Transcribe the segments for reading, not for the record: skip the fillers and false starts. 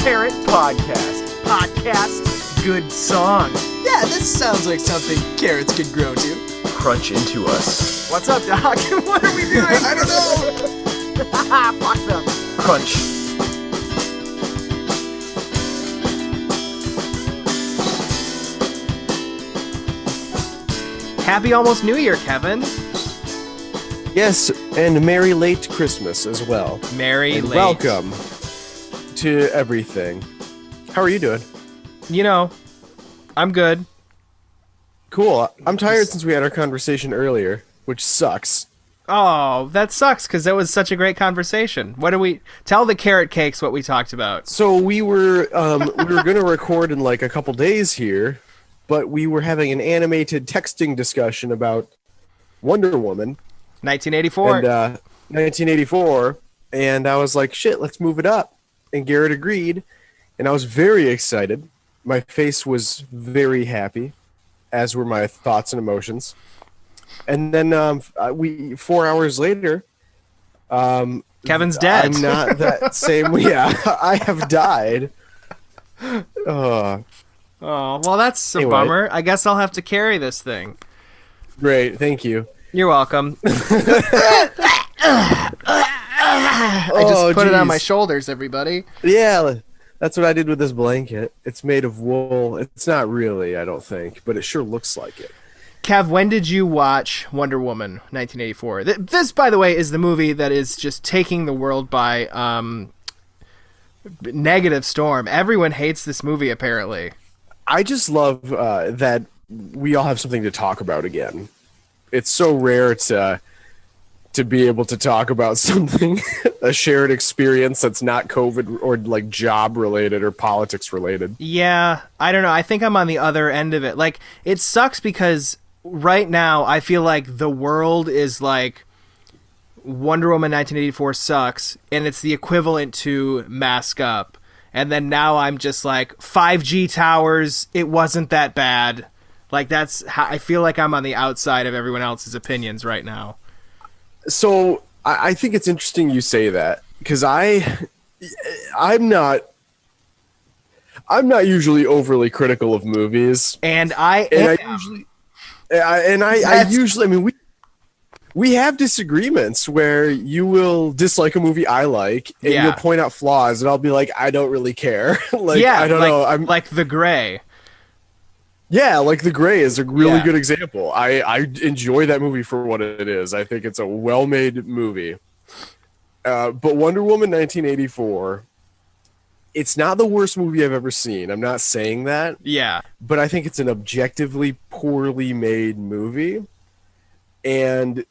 Kerrit Podcast. Podcast, good song. Yeah, this sounds like something carrots could grow to. Crunch into us. What's up, Doc? What are we doing? I don't know. Fuck them. Crunch. Happy almost New Year, Kevin. Yes, and Merry Late Christmas as well. Merry And late. welcome to everything. How are you doing? You know, I'm good. Cool. I'm tired since we had our conversation earlier, which sucks. Oh, that sucks because that was such a great conversation. What do we tell the Kerrit-Kakes what we talked about? So we were going to record in like a couple days here, but we were having an animated texting discussion about Wonder Woman 1984. and 1984, and I was like, shit, let's move it up. And Gerrit agreed, and I was very excited. My face was very happy, as were my thoughts and emotions. And then 4 hours later, Kevin's dead. I'm not that same. Yeah, I have died. Oh, well, that's a Anyway. bummer. I guess I'll have to carry this thing. Great, thank you. You're welcome. I just put it on my shoulders, everybody. Yeah, that's what I did with this blanket. It's made of wool. It's not really, I don't think, but it sure looks like it. Kev, when did you watch Wonder Woman 1984? This, by the way, is the movie that is just taking the world by negative storm. Everyone hates this movie, apparently. I just love that we all have something to talk about again. It's so rare to be able to talk about something, a shared experience that's not COVID or like job related or politics related. Yeah, I don't know. I think I'm on the other end of it. Like, it sucks because right now I feel like the world is like Wonder Woman 1984 sucks, and it's the equivalent to Mask Up. And then now I'm just like 5G towers. It wasn't that bad. Like, that's how I feel like I'm on the outside of everyone else's opinions right now. So I think it's interesting you say that, because I'm not usually overly critical of movies, And I mean, we have disagreements where you will dislike a movie I like, and Yeah. you'll point out flaws, and I'll be like, I don't really care. Like, yeah, I don't know. I'm like The Gray. Yeah, like The Gray is a really Yeah. good example. I enjoy that movie for what it is. I think it's a well-made movie. But Wonder Woman 1984, it's not the worst movie I've ever seen. I'm not saying that. Yeah. But I think it's an objectively poorly made movie. And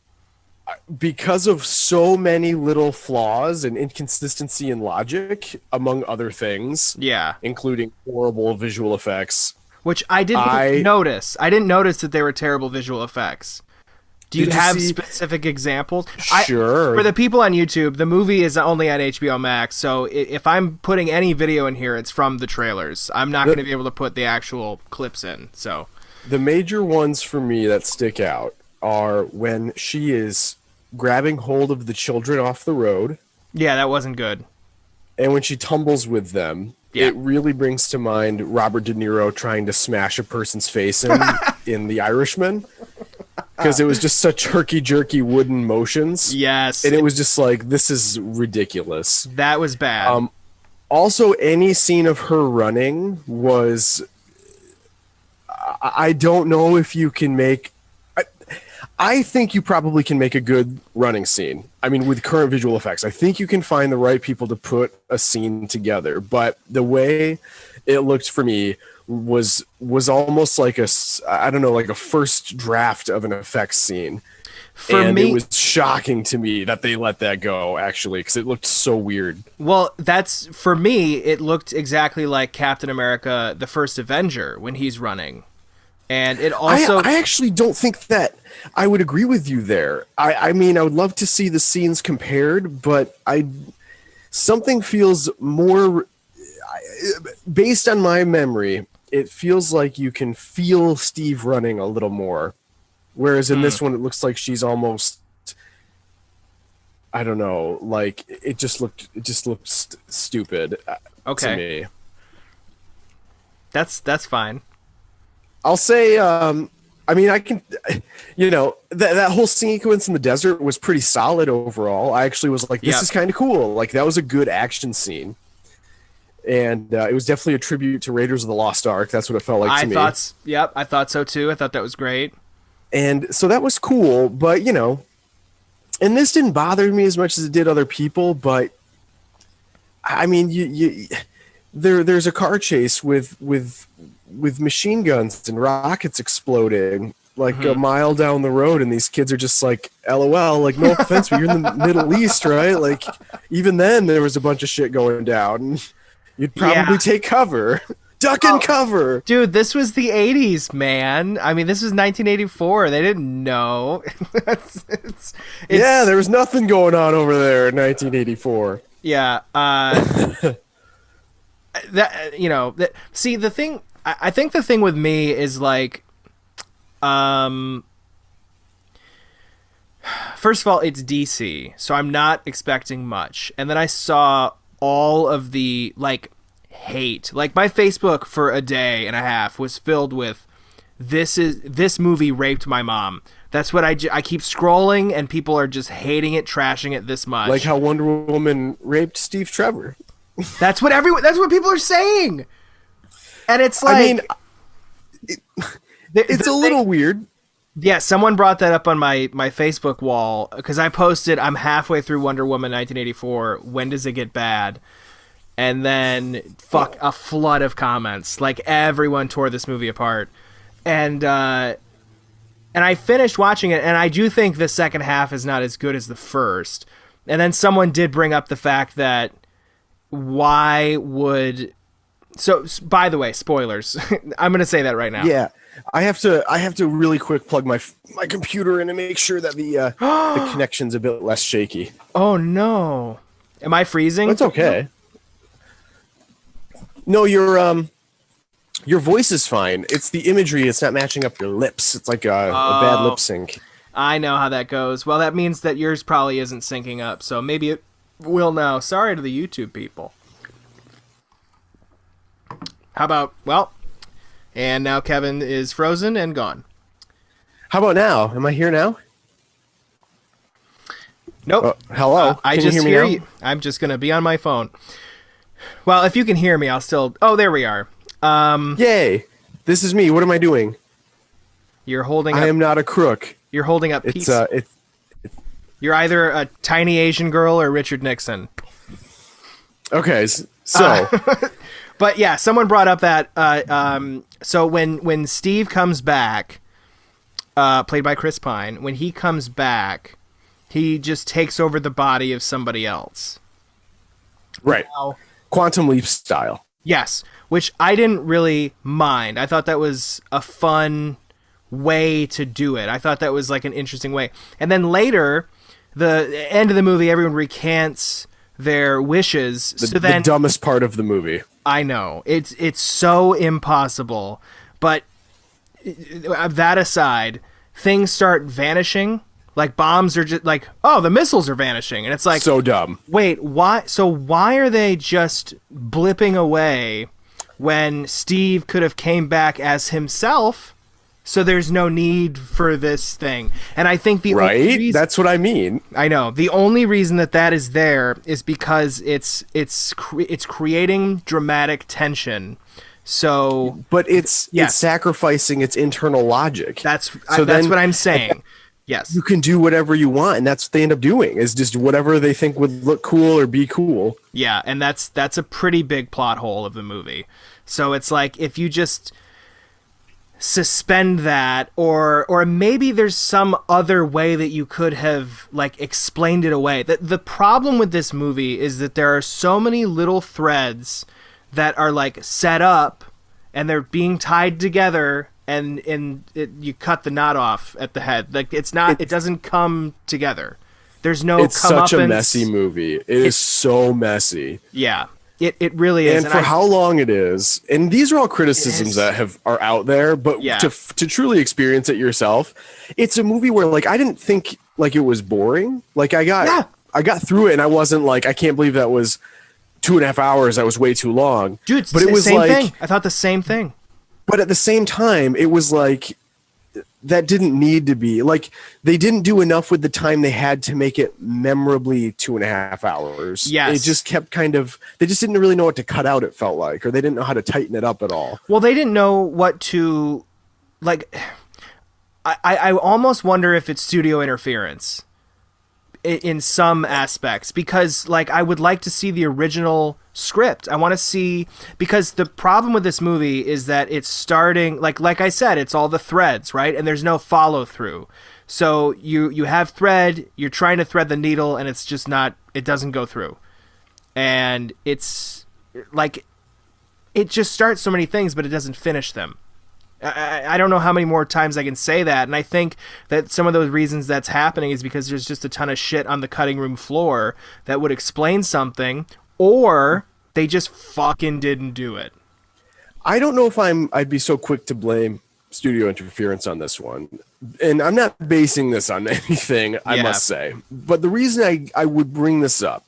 because of so many little flaws and inconsistency in logic, among other things, Yeah. including horrible visual effects, Which I didn't notice. I didn't notice that they were terrible visual effects. Do you Did you have see- specific examples? Sure. For the people on YouTube, the movie is only on HBO Max, so if I'm putting any video in here, it's from the trailers. I'm not going to be able to put the actual clips in. So The major ones for me that stick out are when she is grabbing hold of the children off the road, yeah, that wasn't good. and when she tumbles with them. Yeah. It really brings to mind Robert De Niro trying to smash a person's face in The Irishman, because it was just such herky-jerky wooden motions. Yes, And it was just like, this is ridiculous. that was bad. Also, any scene of her running was... I don't know if you can make... I think you probably can make a good running scene. I mean, with current visual effects, I think you can find the right people to put a scene together. But the way it looked for me was almost like like a first draft of an effects scene. For me, it was shocking to me that they let that go, actually, because it looked so weird. well, that's for me. It looked exactly like Captain America: The First Avenger when he's running, and it also. I actually don't think that I would agree with you there. I mean, I would love to see the scenes compared, but something feels more based on my memory. It feels like you can feel Steve running a little more, whereas in this one, it looks like she's almost. I don't know. Like it just looked stupid. Okay. to me. That's fine. I'll say, I mean, I can, that whole sequence in the desert was pretty solid overall. I actually was like, this is kind of cool. Like, that was a good action scene. And it was definitely a tribute to Raiders of the Lost Ark. That's what it felt like to me. I thought so too. I thought that was great. And so that was cool, but, and this didn't bother me as much as it did other people, but, I mean, there's a car chase with machine guns and rockets exploding like a mile down the road, and these kids are just like, LOL, like, no offense, but you're in the Middle East, right? Like, even then there was a bunch of shit going down. You'd probably take cover. Duck and cover. Dude, this was the 80s, man. I mean, this was 1984. They didn't know. Yeah, there was nothing going on over there in 1984. Yeah. See, the thing, I think the thing with me is like, first of all, it's DC, so I'm not expecting much. And then I saw all of the like hate. Like, my Facebook for a day and a half was filled with this movie raped my mom. That's what I keep scrolling, and people are just hating it, trashing it this much. Like how Wonder Woman raped Steve Trevor. That's what people are saying. And it's like, I mean, it's a little weird. Yeah, someone brought that up on my Facebook wall, because I posted, I'm halfway through Wonder Woman 1984. When does it get bad? And then, a flood of comments. Like, everyone tore this movie apart. And I finished watching it, and I do think the second half is not as good as the first. And then someone did bring up the fact that by the way, spoilers. I'm going to say that right now. Yeah. I have to really quick plug my computer in and make sure that the connection's a bit less shaky. Oh no. Am I freezing? It's okay. No, your voice is fine. It's the imagery. It's not matching up your lips. It's like a bad lip sync. I know how that goes. Well, that means that yours probably isn't syncing up, so maybe it will now. Sorry to the YouTube people. How about, and now Kevin is frozen and gone. How about now? Am I here now? Nope. Hello? I Can just you hear me now? I'm just going to be on my phone. Well, if you can hear me, I'll still... Oh, there we are. Yay. This is me. What am I doing? You're holding I am not a crook. You're holding up peace. You're either a tiny Asian girl or Richard Nixon. Okay, so... But yeah, someone brought up that so when Steve comes back, played by Chris Pine, when he comes back, he just takes over the body of somebody else. Right. Now, Quantum Leap style. Yes, which I didn't really mind. I thought that was a fun way to do it. I thought that was like an interesting way. And then later, the end of the movie, everyone recants their wishes. The dumbest part of the movie. I know. It's so impossible. But that aside, things start vanishing. Like, bombs are just like, oh, the missiles are vanishing. And it's like... So dumb. Wait, why? So why are they just blipping away when Steve could have came back as himself? So there's no need for this thing. And I think the only reason... That's what I mean. I know. The only reason that is there is because it's creating dramatic tension. So... But it's sacrificing its internal logic. That's what I'm saying. Yes. You can do whatever you want, and that's what they end up doing, is just whatever they think would look cool or be cool. Yeah, and that's a pretty big plot hole of the movie. So it's like, if you just suspend that, or maybe there's some other way that you could have like explained it away. The problem with this movie is that there are so many little threads that are like set up and they're being tied together, and you cut the knot off at the head. Like, it doesn't come together. There's no It's such a messy movie. It is so messy. Yeah. It really is. And for how long it is, and these are all criticisms that are out there, but to truly experience it yourself, it's a movie where, like, I didn't think like it was boring. Like, I got through it and I wasn't like, I can't believe that was 2.5 hours, that was way too long. Dude, it's but the it was same like, thing. I thought the same thing. But at the same time, it was like that didn't need to be. Like, they didn't do enough with the time they had to make it memorably 2.5 hours. Yes. It just kept kind of, they just didn't really know what to cut out, it felt like, or they didn't know how to tighten it up at all. Well, they didn't know what to, like, I almost wonder if it's studio interference in some aspects, because, like, I would like to see the original script. I want to see, because the problem with this movie is that it's starting, like I said, it's all the threads, right? And there's no follow through. So you have thread, you're trying to thread the needle, and it's just not, it doesn't go through. And it's like, it just starts so many things, but it doesn't finish them. I don't know how many more times I can say that, and I think that some of those reasons that's happening is because there's just a ton of shit on the cutting room floor that would explain something, or they just fucking didn't do it. I don't know if I'd be so quick to blame studio interference on this one, and I'm not basing this on anything, I must say. But the reason I would bring this up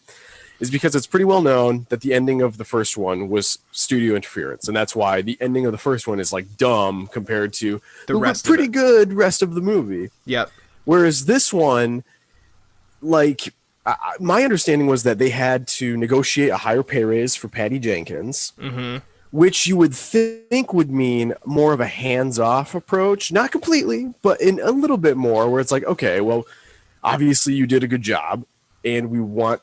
is because it's pretty well known that the ending of the first one was studio interference, and that's why the ending of the first one is like dumb compared to the rest pretty good rest of the movie. Yep. Whereas this one, like, my understanding was that they had to negotiate a higher pay raise for Patty Jenkins, which you would think would mean more of a hands-off approach, not completely, but in a little bit more, where it's like, okay, well, obviously you did a good job, and we want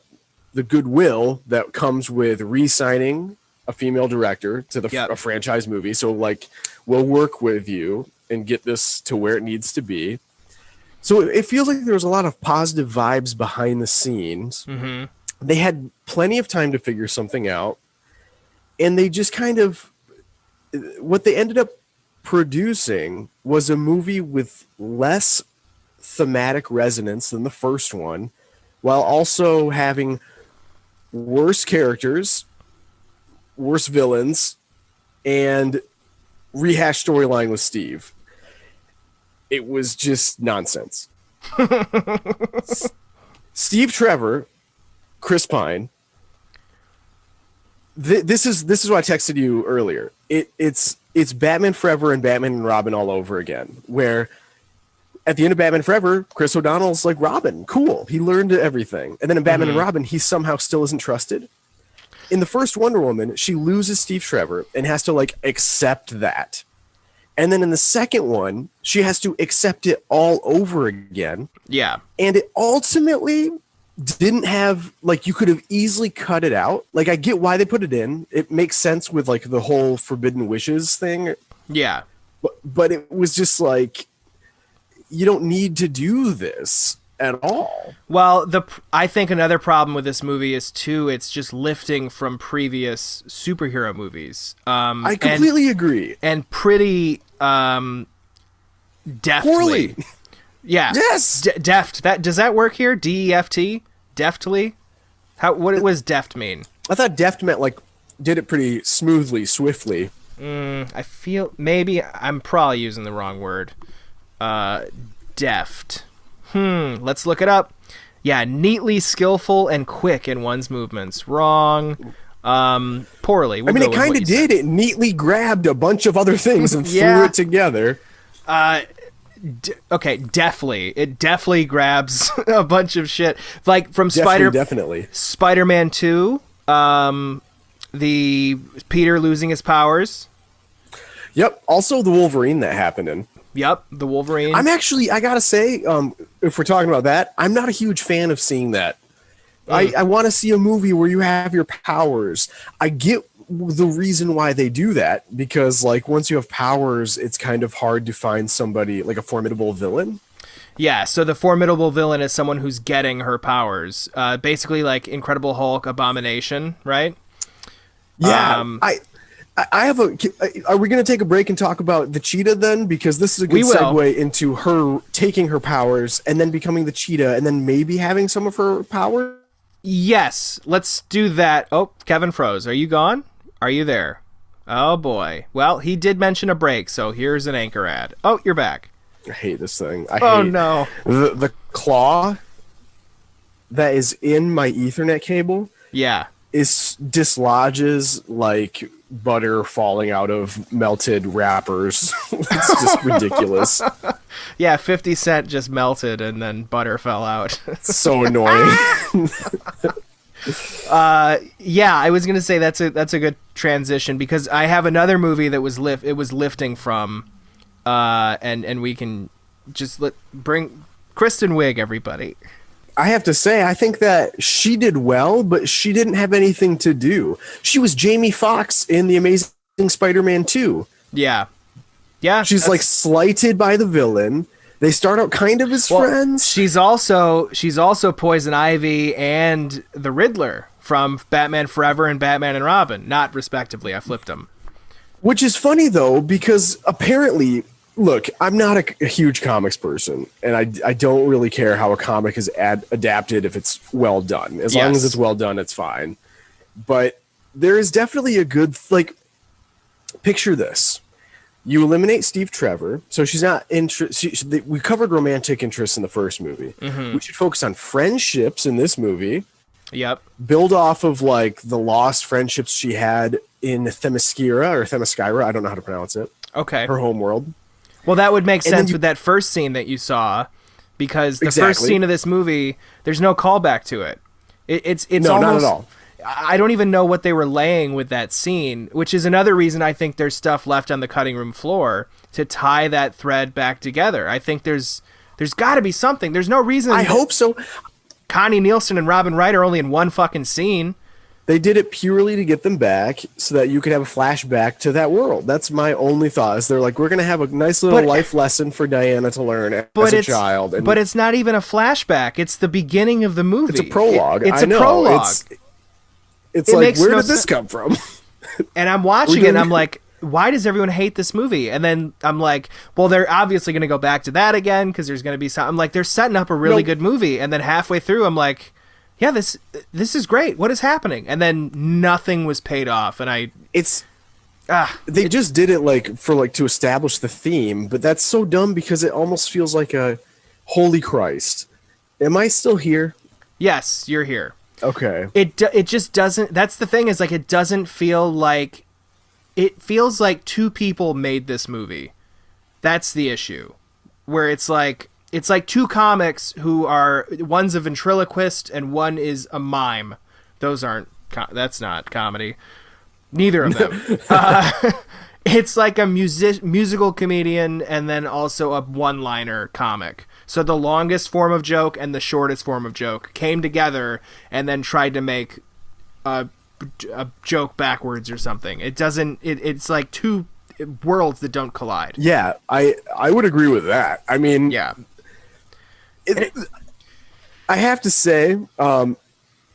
the goodwill that comes with re-signing a female director to a franchise movie. So, like, we'll work with you and get this to where it needs to be. So it feels like there was a lot of positive vibes behind the scenes. They had plenty of time to figure something out, and they just kind of, what they ended up producing was a movie with less thematic resonance than the first one, while also having worse characters, worse villains, and rehashed storyline with Steve. It was just nonsense. Steve Trevor, Chris Pine. This is what I texted you earlier. It's Batman Forever and Batman and Robin all over again, where at the end of Batman Forever, Chris O'Donnell's like Robin. Cool. He learned everything. And then in Batman and Robin, he somehow still isn't trusted. In the first Wonder Woman, she loses Steve Trevor and has to, like, accept that. And then in the second one, she has to accept it all over again. Yeah. And it ultimately didn't have, like, you could have easily cut it out. Like, I get why they put it in. It makes sense with, like, the whole Forbidden Wishes thing. Yeah. But it was just like, you don't need to do this at all. Well, I think another problem with this movie is, too, it's just lifting from previous superhero movies. I completely agree. And pretty deftly. Poorly. Yeah. Yes. Deft. Does that work here? D-E-F-T? Deftly? What does deft mean? I thought deft meant, like, did it pretty smoothly, swiftly. I feel maybe I'm probably using the wrong word. Deft. Let's look it up. Yeah, neatly skillful and quick in one's movements. Wrong. Poorly. I mean, it kind of did. It neatly grabbed a bunch of other things and threw it together. Okay, definitely. It definitely grabs a bunch of shit. Like from Definitely. Spider-Man 2, the Peter losing his powers. Yep. Also the Wolverine that happened in. Yep, the Wolverine. I gotta say, if we're talking about that, I'm not a huge fan of seeing that. I want to see a movie where you have your powers. I get the reason why they do that, because, like, once you have powers, it's kind of hard to find somebody, like a formidable villain. Yeah, so the formidable villain is someone who's getting her powers. Basically like Incredible Hulk, Abomination, right? Yeah, I have a. Are we going to take a break and talk about the cheetah then? Because this is a good segue into her taking her powers and then becoming the cheetah and then maybe having some of her power. Yes, let's do that. Oh, Kevin froze. Are you gone? Are you there? Oh boy. Well, he did mention a break, so here's an anchor ad. Oh, you're back. I hate this thing. No. The claw that is in my Ethernet cable. Yeah. dislodges like butter falling out of melted wrappers. It's just ridiculous. Yeah, 50 Cent just melted and then butter fell out. It's so annoying. Yeah, I was gonna say that's a good transition because I have another movie that was lifting from, and we can just bring Kristen Wiig, everybody. I have to say, I think that she did well, but she didn't have anything to do. She was Jamie Foxx in The Amazing Spider-Man 2. Yeah. She's like slighted by the villain. They start out kind of as friends. She's also Poison Ivy and the Riddler from Batman Forever and Batman and Robin, not respectively. I flipped them. Which is funny though, because apparently, look, I'm not a huge comics person, and I don't really care how a comic is adapted if it's well done. As long as it's well done, it's fine. But there is definitely a good, like, picture this. You eliminate Steve Trevor, so she's not interested. We covered romantic interests in the first movie. Mm-hmm. We should focus on friendships in this movie. Yep. Build off of like the lost friendships she had in Themyscira. I don't know how to pronounce it. Okay. Her homeworld. Well, that would make sense with that first scene that you saw, because the first scene of this movie, there's no callback to it. It's no, almost, not at all. I don't even know what they were laying with that scene, which is another reason I think there's stuff left on the cutting room floor to tie that thread back together. I think there's got to be something. There's no reason. I hope so. Connie Nielsen and Robin Wright are only in one fucking scene. They did it purely to get them back so that you could have a flashback to that world. That's my only thought. Is they're like, we're going to have a nice little life lesson for Diana to learn as a child. But it's not even a flashback. It's the beginning of the movie. It's a prologue. It's a prologue. It's like, where did this come from? And I'm watching it and I'm like, why does everyone hate this movie? And then I'm like, well, they're obviously going to go back to that again because there's going to be some. I'm like, they're setting up a really good movie. And then halfway through, I'm like, yeah, this is great. What is happening? And then nothing was paid off. And they just did it to establish the theme. But that's so dumb because it almost feels like a holy Christ. Am I still here? Yes, you're here. Okay. It just doesn't. That's the thing, is like it doesn't feel like. It feels like two people made this movie. That's the issue. Where it's like two comics who are, one's a ventriloquist and one is a mime. That's not comedy. Neither of them. It's like a musical comedian and then also a one-liner comic. So the longest form of joke and the shortest form of joke came together and then tried to make a joke backwards or something. It's like two worlds that don't collide. Yeah, I would agree with that. I mean, yeah. I have to say, so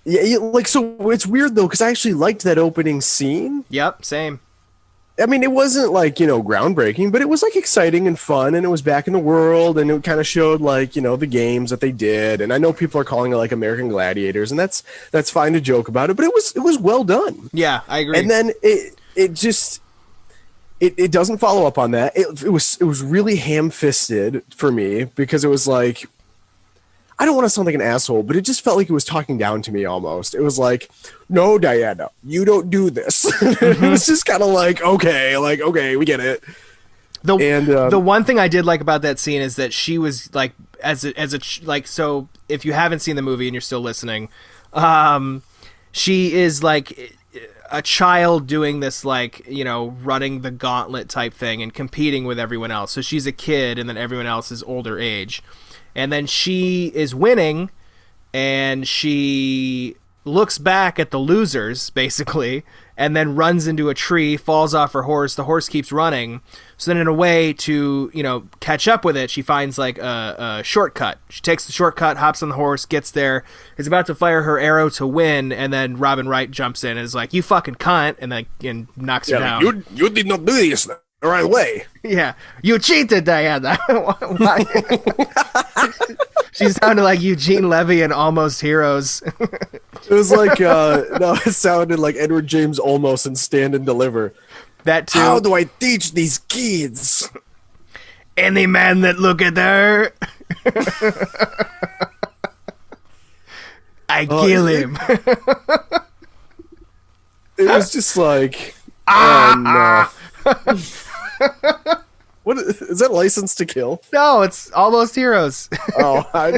it's weird though, because I actually liked that opening scene. Yep, same. I mean, it wasn't groundbreaking, but it was exciting and fun, and it was back in the world, and it kind of showed the games that they did. And I know people are calling it American Gladiators, and that's fine to joke about it, but it was well done. Yeah, I agree. And then it doesn't follow up on that. It was really ham-fisted for me because it was like, I don't want to sound like an asshole, but it just felt like it was talking down to me almost. It was like, no, Diana, you don't do this. Mm-hmm. It was just kind of okay, we get it. The one thing I did like about that scene is that she was so if you haven't seen the movie and you're still listening, she is like a child doing this running the gauntlet type thing and competing with everyone else. So she's a kid and then everyone else is older age. And then she is winning, and she looks back at the losers, basically, and then runs into a tree, falls off her horse. The horse keeps running. So then in a way to, catch up with it, she finds a shortcut. She takes the shortcut, hops on the horse, gets there, is about to fire her arrow to win, and then Robin Wright jumps in and is like, you fucking cunt, and knocks her down. You did not do this the right way. Yeah. You cheated, Diana. Why? She sounded like Eugene Levy in Almost Heroes. It was it sounded like Edward James Olmos in Stand and Deliver. That too. How do I teach these kids? Any man that look at her, I kill him. It was just like, oh no. What is that? License to Kill? No, it's Almost Heroes. Oh, I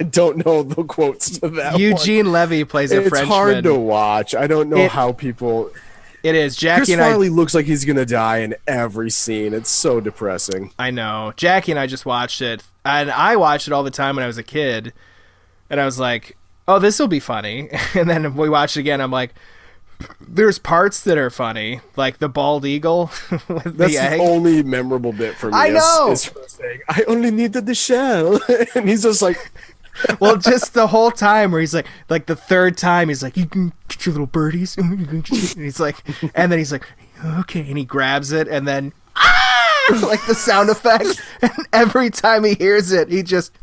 don't know the quotes to that. Eugene Levy plays a Frenchman. It's hard to watch. I don't know how people. It is. Jackie Chris and I. Farley looks like he's gonna die in every scene. It's so depressing. I know. Jackie and I just watched it, and I watched it all the time when I was a kid, and I was like, "Oh, this will be funny." And then we watched it again. I'm like, "There's parts that are funny, like the bald eagle with That's the egg." the only memorable bit for me. I know. Is her saying, "I only needed the shell," and he's just like. Well, just the whole time where he's like the third time he's like, "You can get your little birdies," and he's like, and then he's like, "Okay," and he grabs it, and then like the sound effect, and every time he hears it, he just.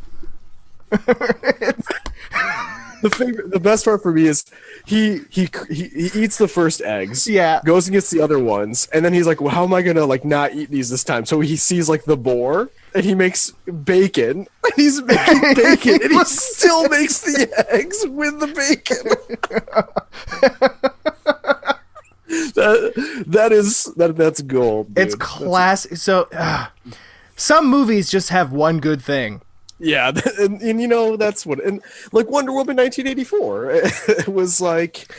The best part for me is he eats the first eggs, goes and gets the other ones, and then he's like, well, how am I gonna like not eat these this time? So he sees like the boar, and he makes bacon, and he's making bacon, and he still makes the eggs with the bacon. That's gold, dude. It's classic. So some movies just have one good thing. Yeah, and you know that's what, and like Wonder Woman 1984, it was like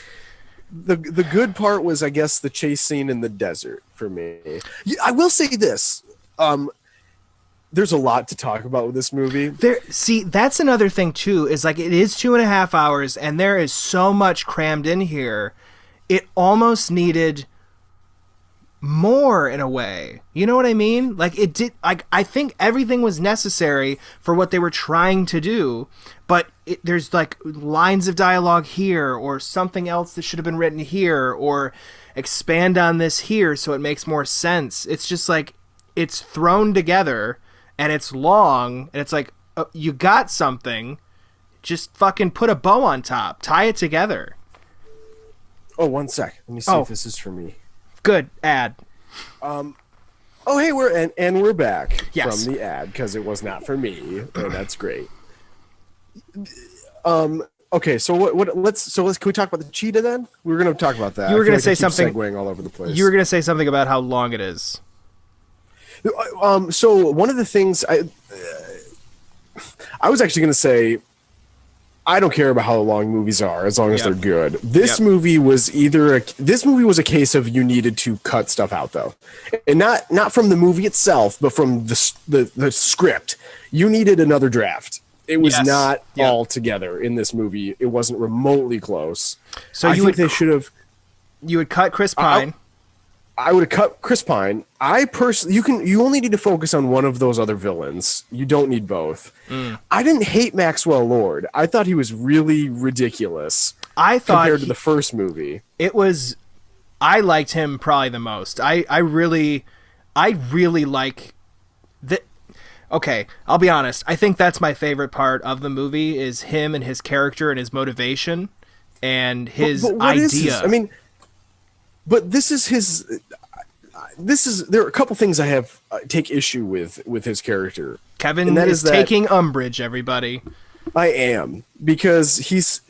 the good part was, I guess, the chase scene in the desert for me. I will say this, there's a lot to talk about with this movie. See, that's another thing too. Is like it is 2.5 hours, and there is so much crammed in here. It almost needed more in a way. You know what I mean? Like it did. Like I think everything was necessary for what they were trying to do, but there's like lines of dialogue here, or something else that should have been written here, or expand on this here so it makes more sense. It's just like it's thrown together, and it's long, and it's like you got something, just fucking put a bow on top, tie it together. Oh, 1 sec. Let me see if this is for me. Good ad. Oh, hey, we're back from the ad because it was not for me, and that's great. Okay, so let's can we talk about the cheetah then? We were going to talk about that. You were going to say I keep something. segueing all over the place. You were going to say something about how long it is. So one of the things I was actually going to say, I don't care about how long movies are as long as they're good. This movie was a case of you needed to cut stuff out though, and not from the movie itself, but from the script. You needed another draft. It was not all together in this movie. It wasn't remotely close. So I think they should have. You would cut Chris Pine. I would have cut Chris Pine. You only need to focus on one of those other villains. You don't need both. I didn't hate Maxwell Lord. I thought he was really ridiculous. Compared to the first movie. I liked him probably the most. I really like the. Okay, I'll be honest. I think that's my favorite part of the movie is him and his character and his motivation and his idea. But this is his. There are a couple things I have take issue with his charter. Kevin is taking umbrage. Everybody, I am, because he's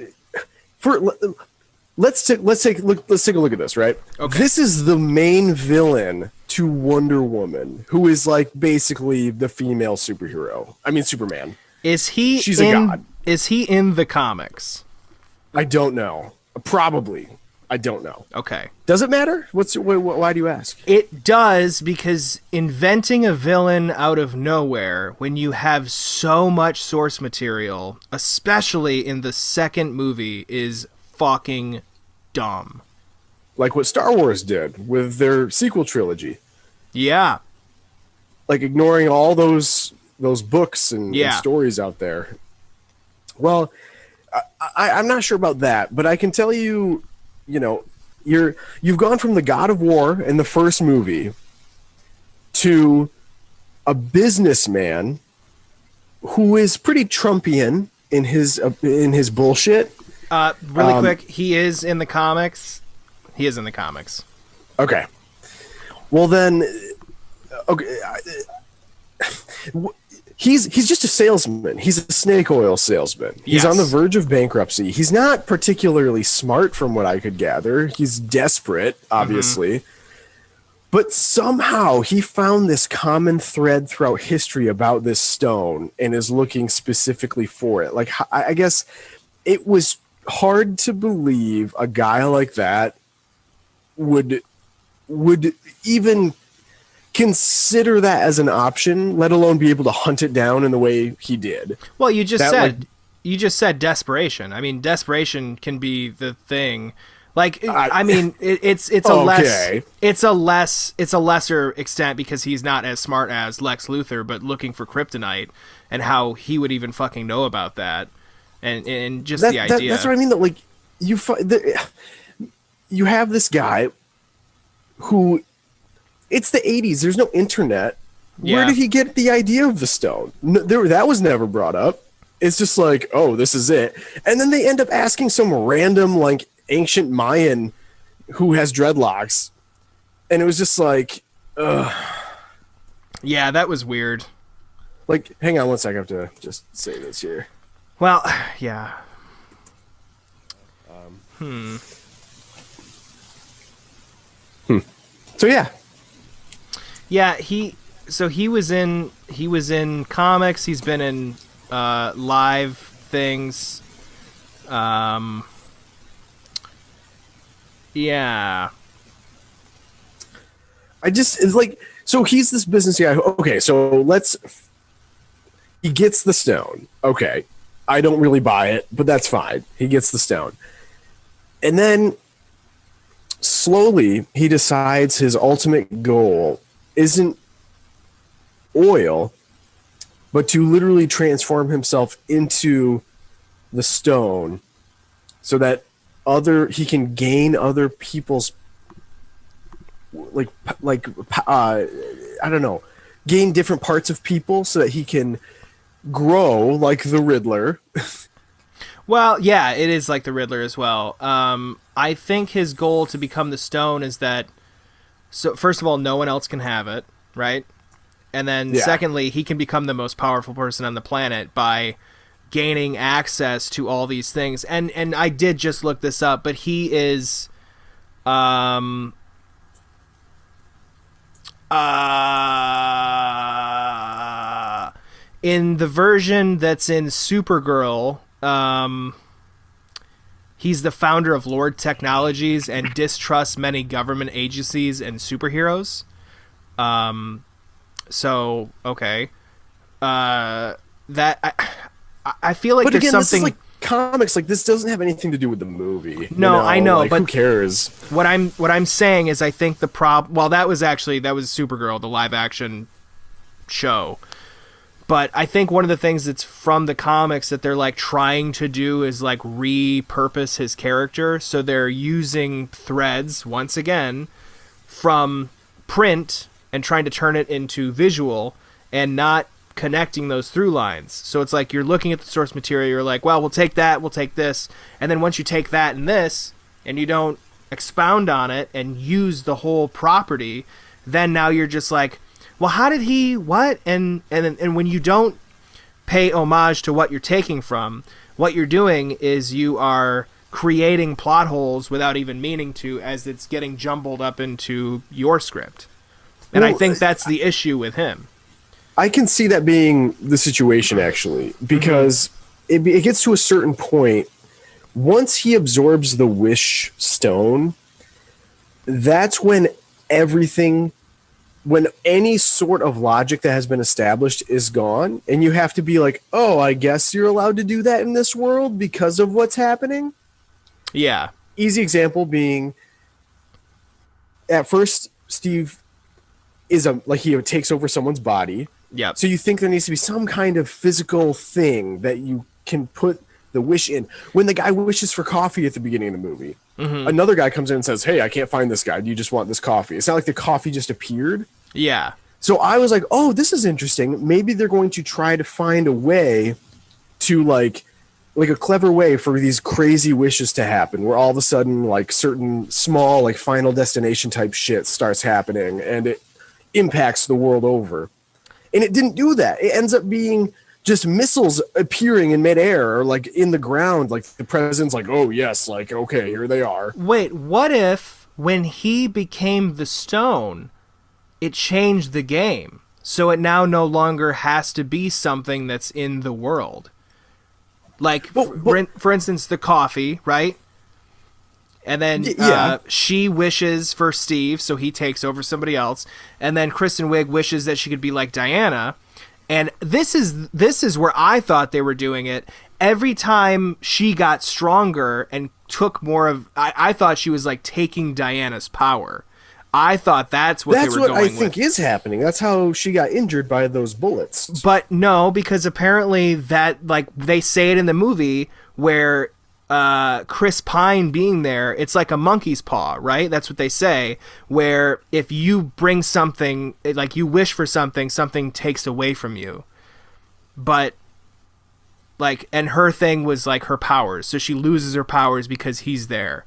let's take a look at this. Right. Okay. This is the main villain to Wonder Woman, who is like basically the female superhero. I mean, Superman. She's a god. Is he in the comics? I don't know. Probably. I don't know. Okay. Does it matter? Why do you ask? It does, because inventing a villain out of nowhere when you have so much source material, especially in the second movie, is fucking dumb. Like what Star Wars did with their sequel trilogy. Yeah. Like ignoring all those books and stories out there. Well, I'm not sure about that, but I can tell you, you've gone from the God of War in the first movie to a businessman who is pretty Trumpian in his bullshit. Really quick, he is in the comics. Okay. Well then, okay. he's just a salesman. He's a snake oil salesman. He's Yes. on the verge of bankruptcy. He's not particularly smart from what I could gather. He's desperate, obviously. But somehow he found this common thread throughout history about this stone and is looking specifically for it. Like, I guess it was hard to believe a guy like that would even consider that as an option, let alone be able to hunt it down in the way he did. Well, you just That, said desperation. I mean, desperation can be the thing. Like, I mean, it's a Okay. it's a lesser extent because he's not as smart as Lex Luthor, but looking for kryptonite and how he would even fucking know about that, and just the idea. That's what I mean. That like you have this guy who, it's the 80s. There's no internet. Yeah. Where did he get the idea of the stone? That was never brought up. It's just like, oh, this is it. And then they end up asking some random like ancient Mayan who has dreadlocks. And it was just like, Yeah, that was weird. like, hang on one second. I have to just say this here. Well, yeah. So yeah, Yeah, he was in comics, he's been in live things. Yeah. it's like, so he's this business guy. Okay, so he gets the stone. Okay, I don't really buy it, but that's fine. He gets the stone. And then slowly he decides his ultimate goal isn't oil, but to literally transform himself into the stone so that he can gain other people's I don't know, gain different parts of people so that he can grow like the Riddler. Well, yeah, it is like the Riddler as well. I think his goal to become the stone is that, so first of all, no one else can have it, right? And then Yeah. secondly, he can become the most powerful person on the planet by gaining access to all these things. And I did just look this up, but he is in the version that's in Supergirl, he's the founder of Lord Technologies and distrusts many government agencies and superheroes. So okay, that I feel like But there's again, something. this is like comics. Like, this doesn't have anything to do with the movie. No, I know, like, but who cares? What I'm saying is I think the well, that was Supergirl, the live action show. But I think one of the things that's from the comics that they're like trying to do is like repurpose his character. So they're using threads once again from print and trying to turn it into visual and not connecting those through lines. So it's like you're looking at the source material, you're like, well, we'll take that, we'll take this. And then once you take that and this and you don't expound on it and use the whole property, then now you're just like, well, how did he what? And when you don't pay homage to what you're taking from, what you're doing is you are creating plot holes without even meaning to, as it's getting jumbled up into your script. And I Well, think that's the issue with him. I can see that being the situation, actually, because it gets to a certain point. Once he absorbs the wish stone, that's when any sort of logic that has been established is gone, and you have to be like, oh, I guess you're allowed to do that in this world because of what's happening. Yeah. Easy example being, at first, Steve is he takes over someone's body. Yep. So you think there needs to be some kind of physical thing that you can put the wish in. When the guy wishes for coffee at the beginning of the movie, another guy comes in and says, hey, I can't find this guy. Do you just want this coffee? It's not like the coffee just appeared. Yeah. So I was like, oh, this is interesting. Maybe they're going to try to find a way to like a clever way for these crazy wishes to happen, where all of a sudden like certain small like Final Destination type shit starts happening and it impacts the world over. And it didn't do that. It ends up being just missiles appearing in midair or like in the ground. Like the president's like, oh yes, like, okay, here they are. Wait, what if when he became the stone, it changed the game? So it now no longer has to be something that's in the world. Like, for instance, the coffee, right? And then she wishes for Steve, so he takes over somebody else. And then Kristen Wiig wishes that she could be like Diana. And this is where I thought they were doing it. Every time she got stronger and took more of... I thought she was, like, taking Diana's power. I thought that's what they were going with. That's what I think is happening. That's how she got injured by those bullets. But no, because apparently that, like, they say it in the movie where Chris Pine being there, it's like a monkey's paw, right? That's what they say, where if you bring something, like you wish for something, something takes away from you. But, like, and her thing was, like, her powers. So she loses her powers because he's there.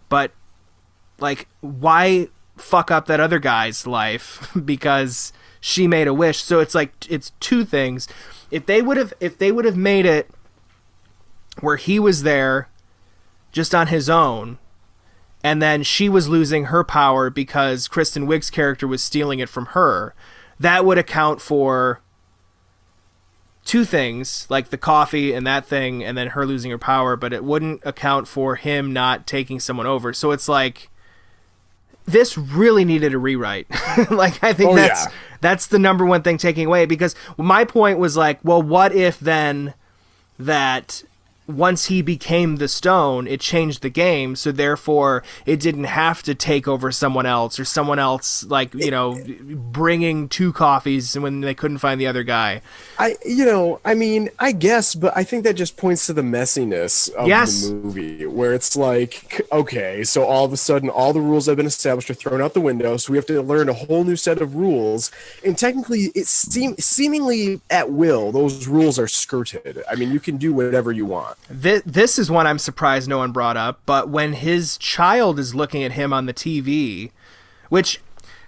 But, like, why fuck up that other guy's life because she made a wish? So it's like, it's two things. If they would have made it where he was there just on his own, and then she was losing her power because Kristen Wiig's character was stealing it from her, that would account for two things, like the coffee and that thing, and then her losing her power, but it wouldn't account for him not taking someone over. So it's like, this really needed a rewrite. Like, I think that's the number one thing taking away, because my point was like, well, what if then that once he became the stone, it changed the game, so therefore it didn't have to take over someone else, or someone else, like, you know, bringing two coffees when they couldn't find the other guy. I guess, but I think that just points to the messiness of the movie, where it's like, okay, so all of a sudden all the rules that have been established are thrown out the window, so we have to learn a whole new set of rules, and technically it's seemingly at will, those rules are skirted. I mean, you can do whatever you want. This is one I'm surprised no one brought up, but when his child is looking at him on the TV, which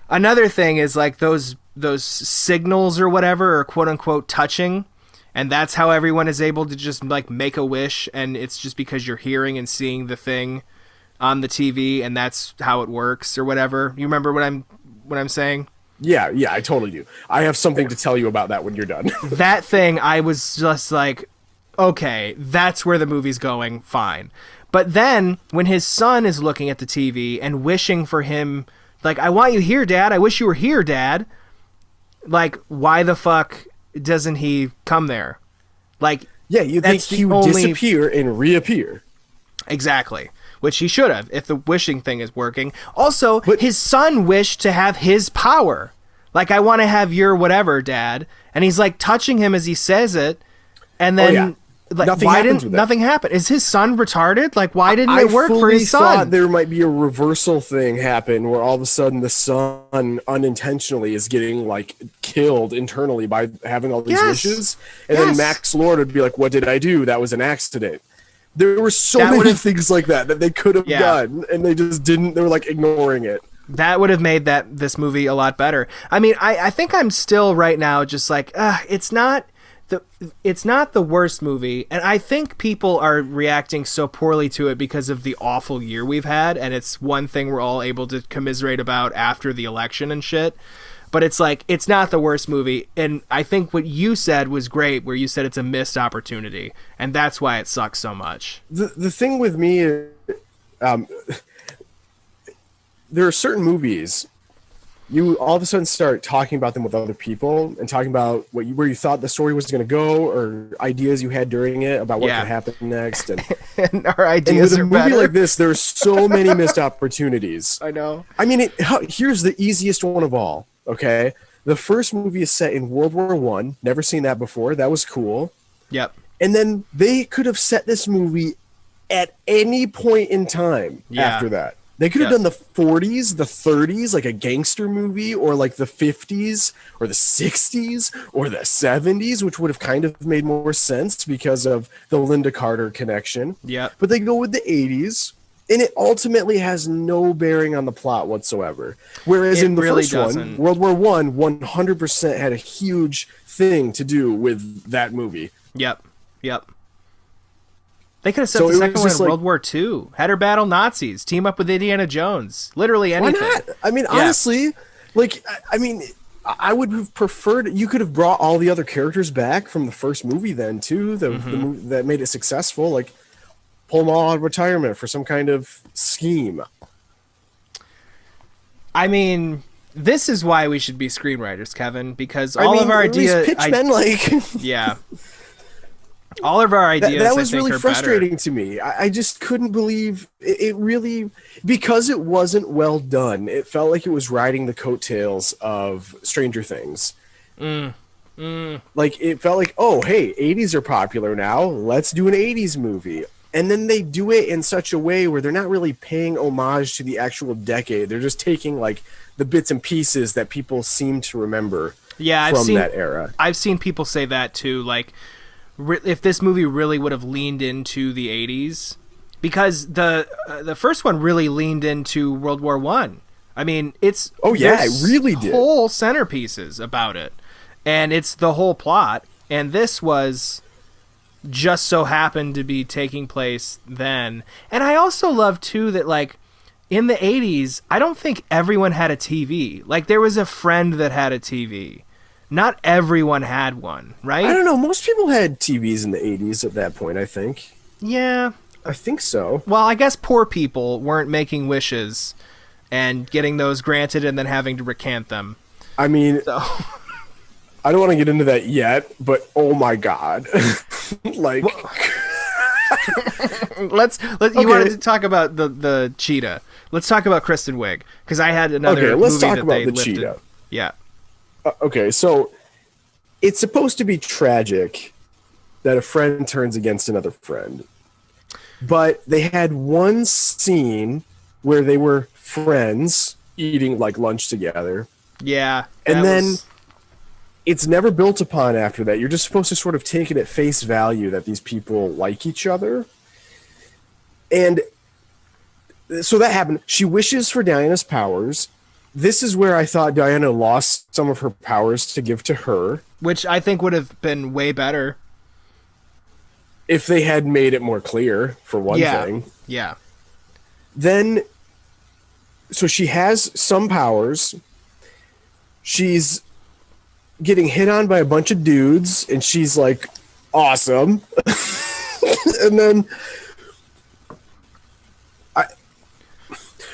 another thing is like those signals or whatever are quote unquote touching, and that's how everyone is able to just like make a wish, and it's just because you're hearing and seeing the thing on the TV, and that's how it works or whatever. You remember what I'm saying? Yeah, I totally do. I have something to tell you about that when you're done. That thing, I was just like, okay, that's where the movie's going, fine. But then, when his son is looking at the TV and wishing for him, like, I want you here, Dad, I wish you were here, Dad. Like, why the fuck doesn't he come there? Like, yeah, you'd think he would disappear and reappear. Exactly. Which he should have, if the wishing thing is working. Also, his son wished to have his power. Like, I want to have your whatever, Dad. And he's, like, touching him as he says it, and then... Like, nothing happened? Is his son retarded? Like, why didn't it work for his son? I thought there might be a reversal thing happen where all of a sudden the son unintentionally is getting like killed internally by having all these wishes, and then Max Lord would be like, "What did I do? That was an accident." There were so many things like that they could have done, and they just didn't. They were like ignoring it. That would have made this movie a lot better. I mean, I think I'm still right now just like, it's not the worst movie, and I think people are reacting so poorly to it because of the awful year we've had, and it's one thing we're all able to commiserate about after the election and shit. But it's like, it's not the worst movie, and I think what you said was great, where you said it's a missed opportunity, and that's why it sucks so much. The thing with me is, there are certain movies you all of a sudden start talking about them with other people and talking about where you thought the story was going to go, or ideas you had during it about what could happen next. And, and our ideas with are a movie better. like this, there's so many missed opportunities. I know. I mean, here's the easiest one of all. Okay, the first movie is set in World War I. Never seen that before. That was cool. Yep. And then they could have set this movie at any point in time after that. They could have done the 40s, the 30s, like a gangster movie, or like the 50s, or the 60s, or the 70s, which would have kind of made more sense because of the Linda Carter connection. Yeah. But they go with the 80s, and it ultimately has no bearing on the plot whatsoever. Whereas in the really first doesn't. one, World War One, 100% had a huge thing to do with that movie. Yep. They could have set So the it second was one in just like- World War II. Had her battle Nazis. Team up with Indiana Jones. Literally anything. Why not? I mean, honestly, like, I mean, I would have preferred you could have brought all the other characters back from the first movie then too. The movie that made it successful, like pull them all out of retirement for some kind of scheme. I mean, this is why we should be screenwriters, Kevin, because all of our at least ideas, pitchmen, like yeah, all of our ideas that was I think really are frustrating better. to me. I just couldn't believe it really, because it wasn't well done. It felt like it was riding the coattails of Stranger Things. Like it felt like, oh, hey, 80s are popular now. Let's do an 80s movie. And then they do it in such a way where they're not really paying homage to the actual decade. They're just taking like the bits and pieces that people seem to remember from that era. I've seen people say that too. Like, if this movie really would have leaned into the 80s, because the first one really leaned into World War One. I mean, it's it really did. Whole centerpieces about it, and it's the whole plot. And this was just so happened to be taking place then. And I also love too that like in the 80s, I don't think everyone had a TV. Like there was a friend that had a TV. Not everyone had one, right? I don't know. Most people had TVs in the 80s at that point, I think. Yeah. I think so. Well, I guess poor people weren't making wishes and getting those granted and then having to recant them. I mean, So I don't want to get into that yet, but oh my God. Like, let's you wanted to talk about the cheetah. Let's talk about Kristen Wiig, because I had another okay, let's movie talk that about they the lifted. cheetah. Yeah. Okay, so it's supposed to be tragic that a friend turns against another friend. But they had one scene where they were friends eating like lunch together. Yeah. And then it's never built upon after that. You're just supposed to sort of take it at face value that these people like each other. And so that happened. She wishes for Diana's powers. This is where I thought Diana lost some of her powers to give to her. Which I think would have been way better. If they had made it more clear, for one thing. Yeah. Then, so she has some powers. She's getting hit on by a bunch of dudes, and she's like, awesome. And then,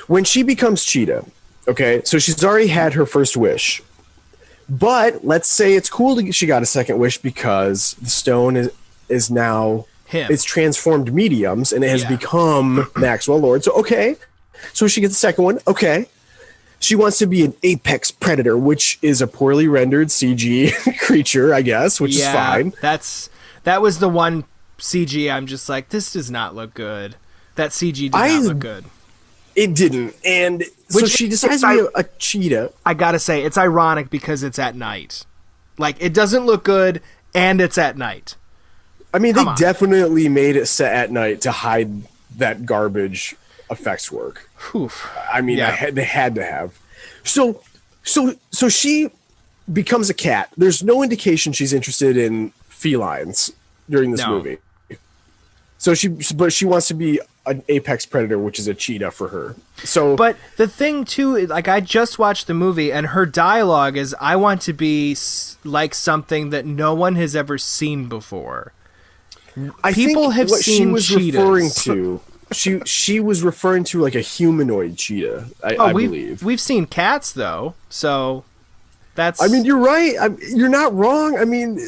when she becomes Cheetah, okay, so she's already had her first wish. But let's say it's cool that she got a second wish because the stone is now Him. it's transformed mediums and it has Yeah. become Maxwell Lord. So okay, so she gets the second one. Okay, she wants to be an apex predator, which is a poorly rendered CG creature, I guess, which is fine. That was the one CG I'm just like, this does not look good. That CG did not look good. It didn't, and so Which she is- decides to be a cheetah. I gotta say, it's ironic because it's at night. Like, it doesn't look good, and it's at night. I mean, Come they on. definitely made it set at night to hide that garbage effects work. Oof. I mean, Yeah. they had to have. So she becomes a cat. There's no indication she's interested in felines during this No. movie. But she wants to be an apex predator, which is a cheetah for her. So, But the thing, too, like, I just watched the movie, and her dialogue is, I want to be like something that no one has ever seen before. I people think have what she seen was cheetahs. referring to. She was referring to like a humanoid cheetah. I believe. We've seen cats, though, so that's... I mean, you're right. You're not wrong. I mean,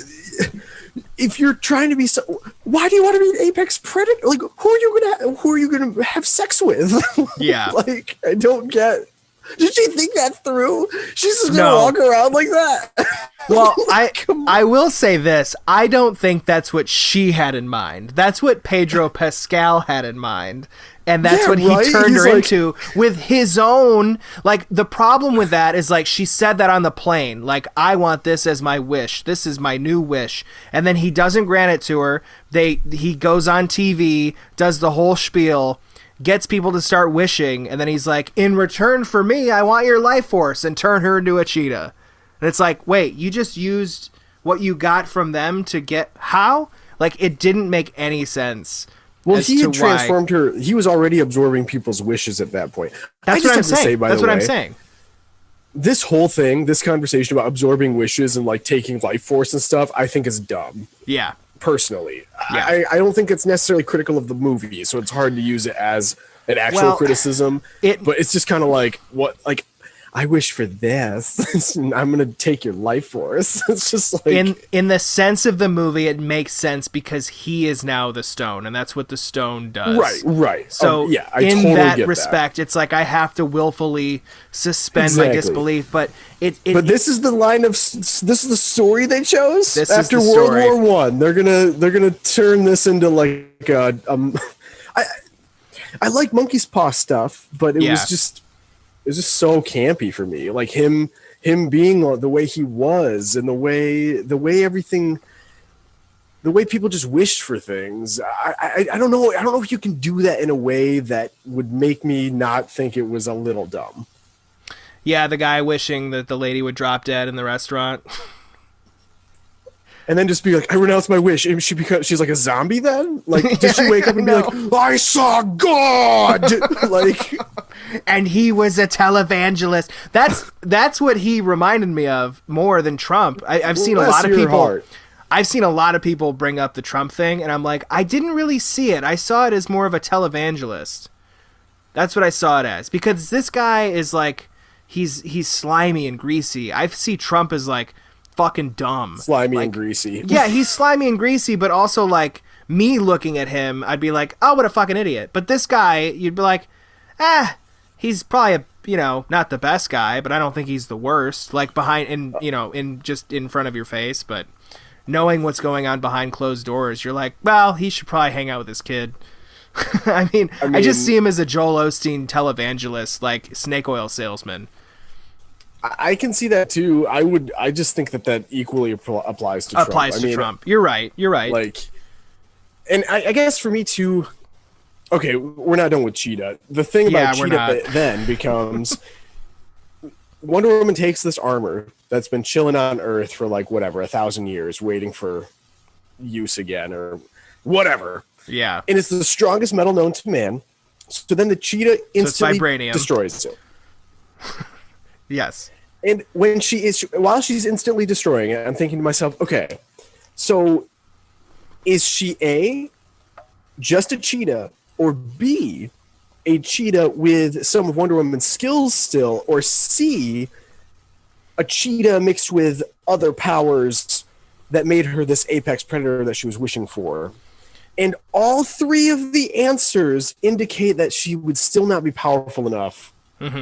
if you're trying to be, why do you want to be an apex predator? Like, who are you gonna have sex with? Yeah. Like, I don't get. Did she think that through? She's just gonna No. walk around like that. Well, Come on. I will say this. I don't think that's what she had in mind. That's what Pedro Pascal had in mind. And that's Yeah, what he right? turned He's her like- into with his own. Like, the problem with that is, like, she said that on the plane. Like, I want this as my wish. This is my new wish. And then he doesn't grant it to her. He goes on TV, does the whole spiel, gets people to start wishing, and then he's like, in return for me, I want your life force, and turn her into a cheetah. And it's like, wait, you just used what you got from them to get how? Like, it didn't make any sense. Well, he had transformed her. He was already absorbing people's wishes at that point. That's what I'm saying. That's what I'm saying. This whole thing, this conversation about absorbing wishes and like taking life force and stuff, I think is dumb. Yeah. Personally, yeah. I don't think it's necessarily critical of the movie, so it's hard to use it as an actual criticism. But it's just kind of like, what, like, I wish for this, and I'm gonna take your life force. It's just like, in the sense of the movie, it makes sense because he is now the stone, and that's what the stone does. Right. So yeah, I in totally that get respect, it's like I have to willfully suspend my disbelief. But this is the line of this is the story they chose. This after is the World story. War I. They're gonna turn this into like I like Monkey's Paw stuff, but it was just so campy for me. Like him being the way he was, and the way everything, the way people just wished for things. I don't know. I don't know if you can do that in a way that would make me not think it was a little dumb. Yeah, the guy wishing that the lady would drop dead in the restaurant. And then just be like, I renounce my wish. And she's like a zombie then? Like, does she wake up and be like, I saw God? Like, and he was a televangelist. That's what he reminded me of more than Trump. I've seen a lot of people. I've seen a lot of people bring up the Trump thing, and I'm like, I didn't really see it. I saw it as more of a televangelist. That's what I saw it as, because this guy is like, he's slimy and greasy. I see Trump as like fucking dumb, slimy and greasy. Yeah, he's slimy and greasy, but also like me looking at him, I'd be like, oh, what a fucking idiot. But this guy, you'd be like, he's probably not the best guy, but I don't think he's the worst. Like behind, in just in front of your face, but knowing what's going on behind closed doors, you're like, well, he should probably hang out with this kid. I mean, I just see him as a Joel Osteen televangelist, like snake oil salesman. I can see that too. I just think that equally applies to Trump. Trump. You're right. Like, and I guess for me too. Okay, we're not done with Cheetah. The thing about Cheetah then becomes Wonder Woman takes this armor that's been chilling on Earth for like 1,000 years, waiting for use again or whatever. Yeah, and it's the strongest metal known to man. So then the Cheetah instantly destroys it. Yes. And while she's instantly destroying it, I'm thinking to myself, okay, so is she A, just a cheetah, or B, a cheetah with some of Wonder Woman's skills still, or C, a cheetah mixed with other powers that made her this apex predator that she was wishing for? And all three of the answers indicate that she would still not be powerful enough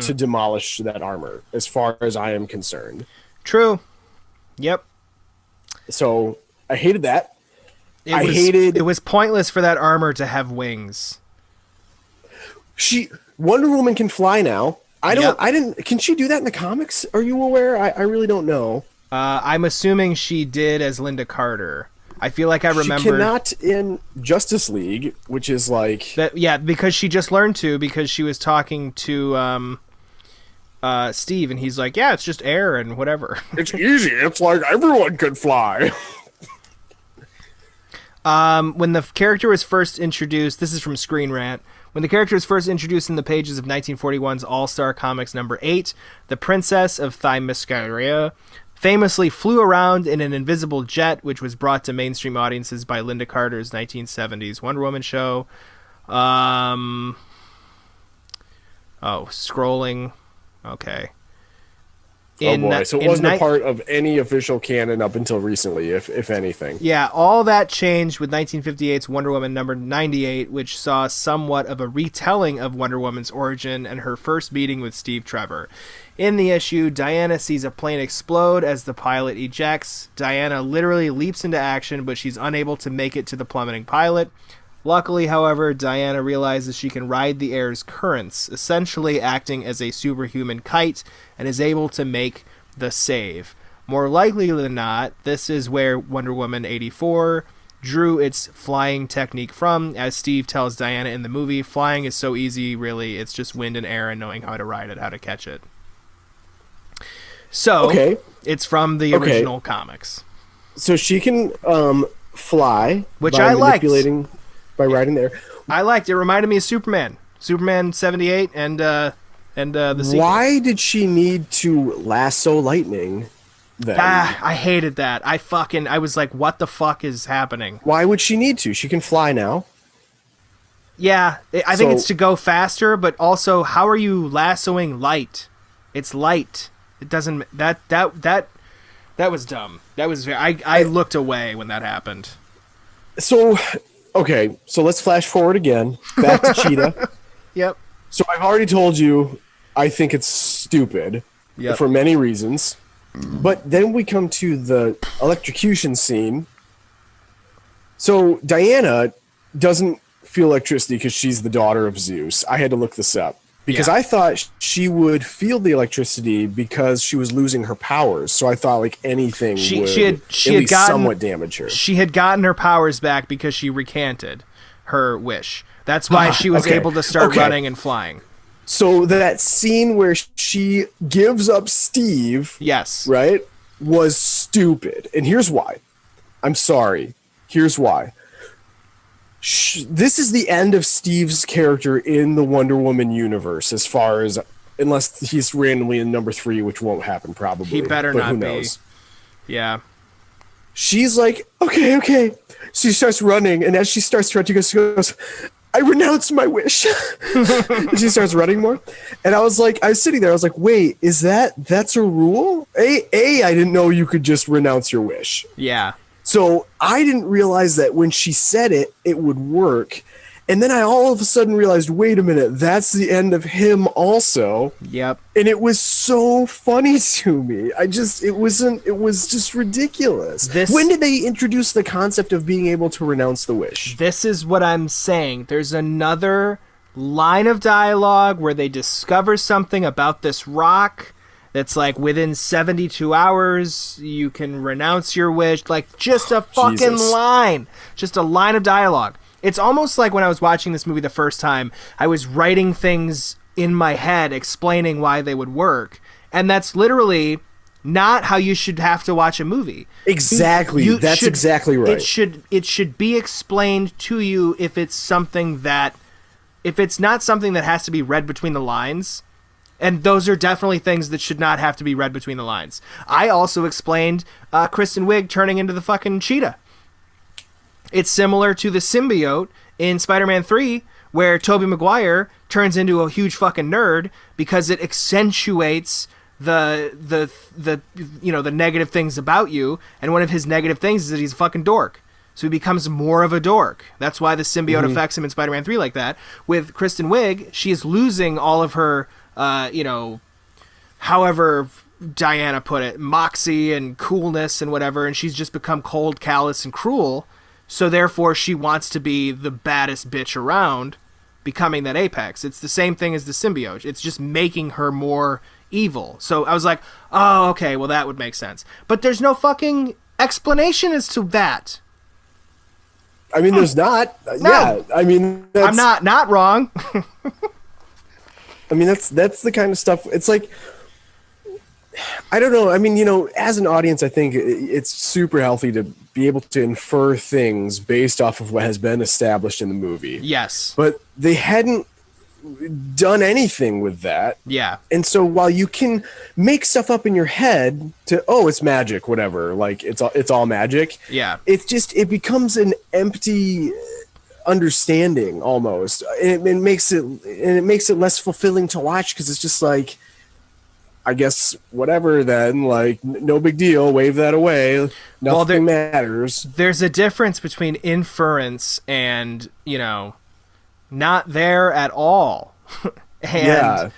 to demolish that armor, as far as I am concerned. True. Yep. So I hated that. It was pointless for that armor to have wings. Wonder Woman can fly now. Can she do that in the comics? Are you aware? I really don't know. I'm assuming she did as Linda Carter. I feel like I remember. She cannot in Justice League, which is like that. Yeah, because she just learned to, because she was talking to Steve, and he's like, "Yeah, it's just air and whatever. It's easy. It's like everyone could fly." When the character was first introduced, this is from Screen Rant. When the character was first introduced in the pages of 1941's All-Star Comics number 8, the Princess of Themyscira famously flew around in an invisible jet, which was brought to mainstream audiences by Linda Carter's 1970s Wonder Woman show. Scrolling. Okay. So it wasn't a part of any official canon up until recently, if anything. Yeah, all that changed with 1958's Wonder Woman number 98, which saw somewhat of a retelling of Wonder Woman's origin and her first meeting with Steve Trevor. In the issue, Diana sees a plane explode as the pilot ejects. Diana literally leaps into action, but she's unable to make it to the plummeting pilot. Luckily, however, Diana realizes she can ride the air's currents, essentially acting as a superhuman kite, and is able to make the save. More likely than not, this is where Wonder Woman 84 drew its flying technique from. As Steve tells Diana in the movie, flying is so easy, really. It's just wind and air and knowing how to ride it, how to catch it. So, it's from the original comics. So she can fly, which by I liked. manipulating by riding there. I liked it. Reminded me of Superman 78, and the sequel. Why did she need to lasso lightning then? I hated that. I was like, what the fuck is happening? Why would she need to? She can fly now. Yeah, I think it's to go faster, but also, how are you lassoing light? It's light. It doesn't. That was dumb. That was. I looked away when that happened. So, okay, so let's flash forward again back to Cheetah. Yep. So I've already told you I think it's stupid for many reasons. But then we come to the electrocution scene. So Diana doesn't feel electricity because she's the daughter of Zeus. I had to look this up because I thought she would feel the electricity because she was losing her powers. So I thought like anything would at least somewhat damage her. She had gotten her powers back because she recanted her wish. That's why she was able to start running and flying. So that scene where she gives up Steve, right, was stupid. And here's why. I'm sorry. Here's why. This is the end of Steve's character in the Wonder Woman universe, as far as, unless he's randomly in number 3, which won't happen probably. He better but not who be. knows? Yeah. She's like, okay. She starts running, and as she starts running, she goes, I renounce my wish. She starts running more. And I was sitting there, I was like, wait, that's a rule? I didn't know you could just renounce your wish. Yeah. So I didn't realize that when she said it, it would work. And then I all of a sudden realized, wait a minute, that's the end of him also. Yep. And it was so funny to me. It was just ridiculous. When did they introduce the concept of being able to renounce the wish? This is what I'm saying. There's another line of dialogue where they discover something about this rock that's like within 72 hours you can renounce your wish. Like just a fucking line. Just a line of dialogue. It's almost like when I was watching this movie the first time, I was writing things in my head explaining why they would work. And that's literally not how you should have to watch a movie. Exactly. That's exactly right. It should be explained to you if it's not something that has to be read between the lines. And those are definitely things that should not have to be read between the lines. I also explained Kristen Wiig turning into the fucking cheetah. It's similar to the symbiote in Spider-Man 3, where Tobey Maguire turns into a huge fucking nerd because it accentuates the negative things about you, and one of his negative things is that he's a fucking dork. So he becomes more of a dork. That's why the symbiote affects him in Spider-Man 3 like that. With Kristen Wiig, she is losing all of her, however Diana put it, moxie and coolness and whatever, and she's just become cold, callous, and cruel. So therefore, she wants to be the baddest bitch around, becoming that apex. It's the same thing as the symbiote. It's just making her more evil. So I was like, oh, okay, well, that would make sense. But there's no fucking explanation as to that. I mean, there's not. No. Yeah, I mean, I'm not wrong. I mean, that's the kind of stuff. It's like, I don't know. I mean, as an audience, I think it's super healthy to be able to infer things based off of what has been established in the movie. Yes. But they hadn't done anything with that. Yeah. And so while you can make stuff up in your head to, it's magic, whatever, like it's all magic. Yeah. It becomes an empty understanding almost. And it makes it less fulfilling to watch because it's just like, I guess whatever then, like no big deal, wave that away. Nothing matters. There's a difference between inference and, not there at all. And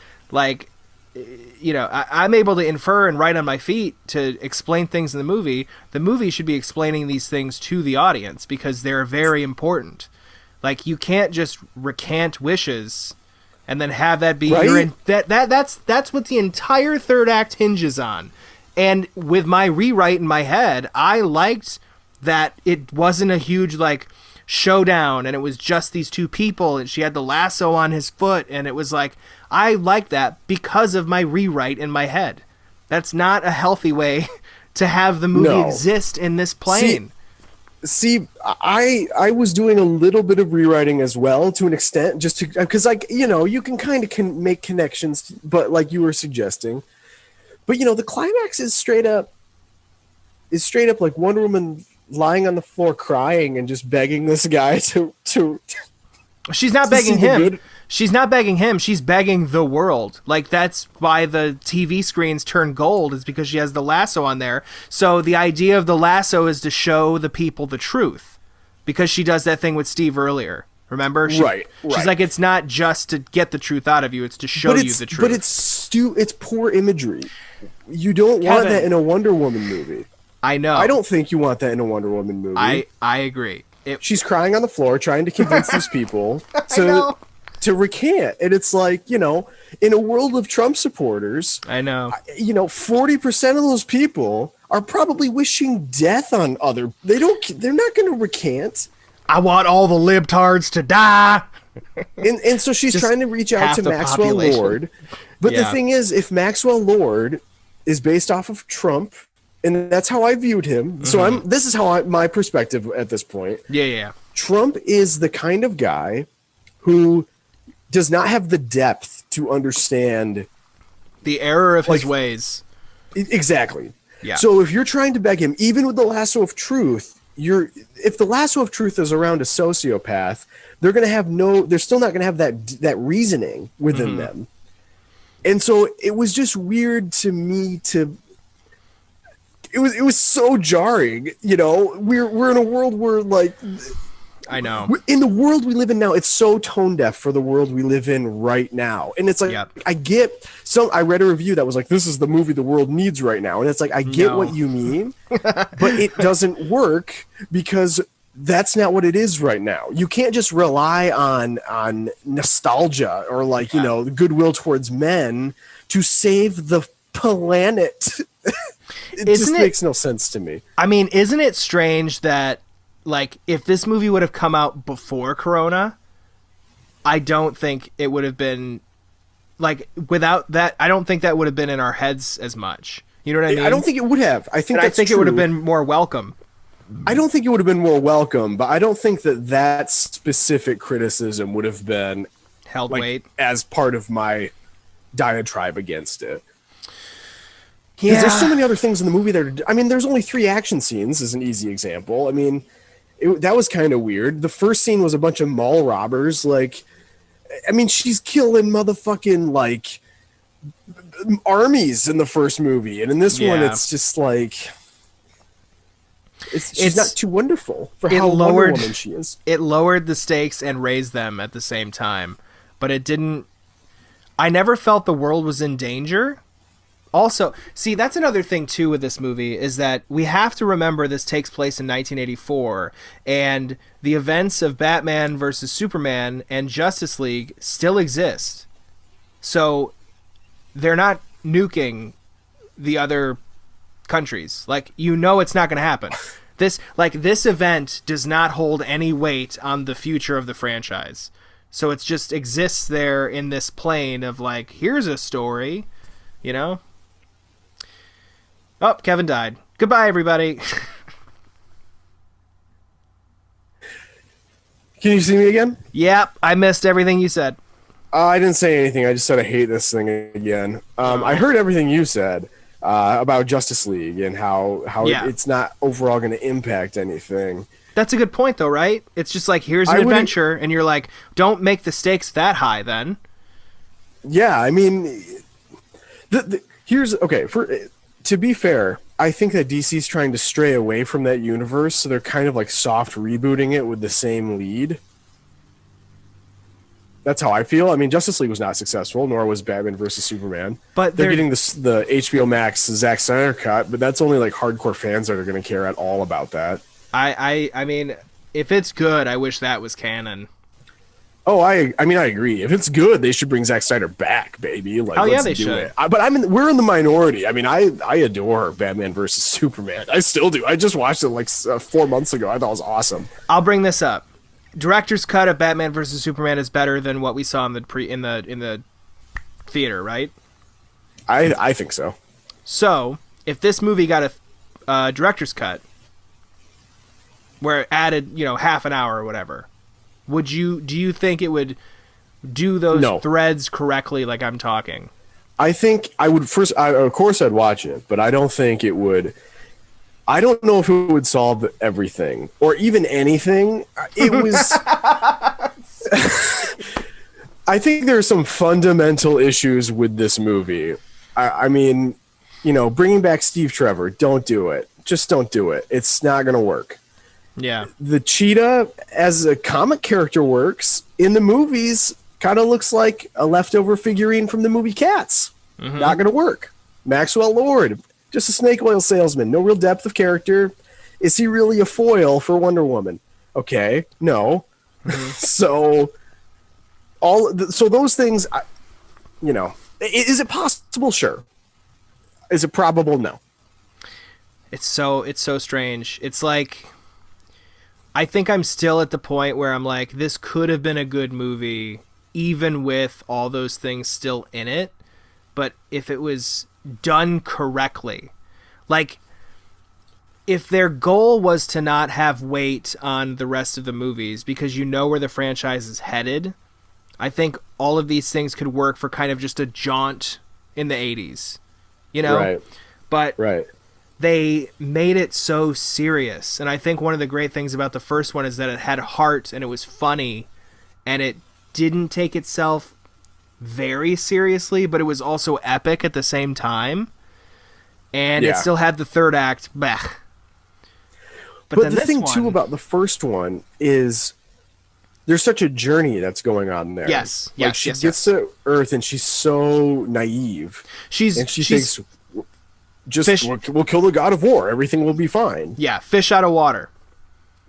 I'm able to infer and write on my feet to explain things in the movie. The movie should be explaining these things to the audience because they're very important. Like you can't just recant wishes and then have that be that's what the entire third act hinges on. And with my rewrite in my head, I liked that it wasn't a huge like showdown and it was just these two people and she had the lasso on his foot, and it was like, I like that because of my rewrite in my head. That's not a healthy way to have the movie exist in this plane. See, I was doing a little bit of rewriting as well, to an extent, just to, because like, you know, you can kind of make connections, but like you were suggesting, but you know, the climax is straight up like Wonder Woman lying on the floor crying and just begging this guy to she's not begging him. She's not begging him. She's begging the world. Like, that's why the TV screens turn gold, is because she has the lasso on there. So the idea of the lasso is to show the people the truth, because she does that thing with Steve earlier. Remember? Right. She's like, it's not just to get the truth out of you. It's to show you the truth. But it's poor imagery. You don't want that in a Wonder Woman movie. I know. I don't think you want that in a Wonder Woman movie. I agree. She's crying on the floor trying to convince these people to recant. And it's like, you know, in a world of Trump supporters, I know, you know, 40% of those people are probably wishing death on they're not going to recant. I want all the libtards to die. And so she's trying to reach out to Maxwell Lord. But the thing is, if Maxwell Lord is based off of Trump, and that's how I viewed him. So this is how my perspective at this point. Yeah. Trump is the kind of guy who does not have the depth to understand the error of his ways. Exactly. Yeah. So if you're trying to beg him, even with the lasso of truth, if the lasso of truth is around a sociopath, they're still not going to have that reasoning within them. And so it was just weird to me it was so jarring, you know. We're in a world where, like, I know, in the world we live in now, it's so tone deaf for the world we live in right now. And it's like, I read a review that was like, this is the movie the world needs right now. And it's like, I get what you mean, but it doesn't work because that's not what it is right now. You can't just rely on nostalgia or like, you know, goodwill towards men to save the planet. It just makes no sense to me. I mean, isn't it strange that, like, if this movie would have come out before Corona, I don't think it would have been, like, without that, I don't think that would have been in our heads as much. You know what I mean? I don't think it would have. I think it would have been more welcome. I don't think it would have been more welcome, but I don't think that specific criticism would have been held weight as part of my diatribe against it. Yeah, there's so many other things in the movie that I mean, there's only 3 action scenes is an easy example. I mean, that was kind of weird. The first scene was a bunch of mall robbers. Like, I mean, she's killing motherfucking, like, armies in the first movie. And in this one, it's just like, she's not too wonderful for how Wonder Woman she is. It lowered the stakes and raised them at the same time. But it didn't, I never felt the world was in danger. Also, see, that's another thing, too, with this movie, is that we have to remember this takes place in 1984, and the events of Batman versus Superman and Justice League still exist. So, they're not nuking the other countries. Like, you know it's not going to happen. This event does not hold any weight on the future of the franchise. So, it just exists there in this plane of, like, here's a story, you know? Oh, Kevin died. Goodbye, everybody. Can you see me again? Yep, I missed everything you said. I didn't say anything. I just said I hate this thing again. I heard everything you said about Justice League and how it's not overall going to impact anything. That's a good point, though, right? It's just like, here's an adventure, and you're like, don't make the stakes that high, then. Yeah, I mean, to be fair, I think that DC's trying to stray away from that universe, so they're kind of like soft rebooting it with the same lead. That's how I feel. I mean, Justice League was not successful, nor was Batman versus Superman. But they're getting the HBO Max Zack Snyder cut, but that's only like hardcore fans that are going to care at all about that. I mean, if it's good, I wish that was canon. Oh, I mean, I agree. If it's good, they should bring Zack Snyder back, baby. Like, Oh, yeah, let's they do should. it. But we're in the minority. I mean, I adore Batman versus Superman. I still do. I just watched it like 4 months ago. I thought it was awesome. I'll bring this up. Director's cut of Batman versus Superman is better than what we saw in the theater, right? I think so. So, if this movie got a director's cut, where it added, half an hour or whatever, do you think it would do those threads correctly like I'm talking? I think I would of course I'd watch it, but I don't think it would. I don't know if it would solve everything or even anything. It was. I think there are some fundamental issues with this movie. I mean, bringing back Steve Trevor, don't do it. Just don't do it. It's not going to work. Yeah. The cheetah as a comic character works. In the movies, kind of looks like a leftover figurine from the movie Cats. Mm-hmm. Not going to work. Maxwell Lord, just a snake oil salesman. No real depth of character. Is he really a foil for Wonder Woman? Okay, no. Mm-hmm. So those things, is it possible? Sure. Is it probable? No. It's so strange. It's like, I think I'm still at the point where I'm like, this could have been a good movie, even with all those things still in it. But if it was done correctly, like, if their goal was to not have weight on the rest of the movies because where the franchise is headed, I think all of these things could work for kind of just a jaunt in the 80s, Right. But right. They made it so serious. And I think one of the great things about the first one is that it had heart and it was funny and it didn't take itself very seriously, but it was also epic at the same time. And it still had the third act. Bah. But the thing, too, about the first one is there's such a journey that's going on there. Yes. She gets to Earth and she's so naive. She thinks, we'll kill the god of war. Everything will be fine. Yeah, fish out of water.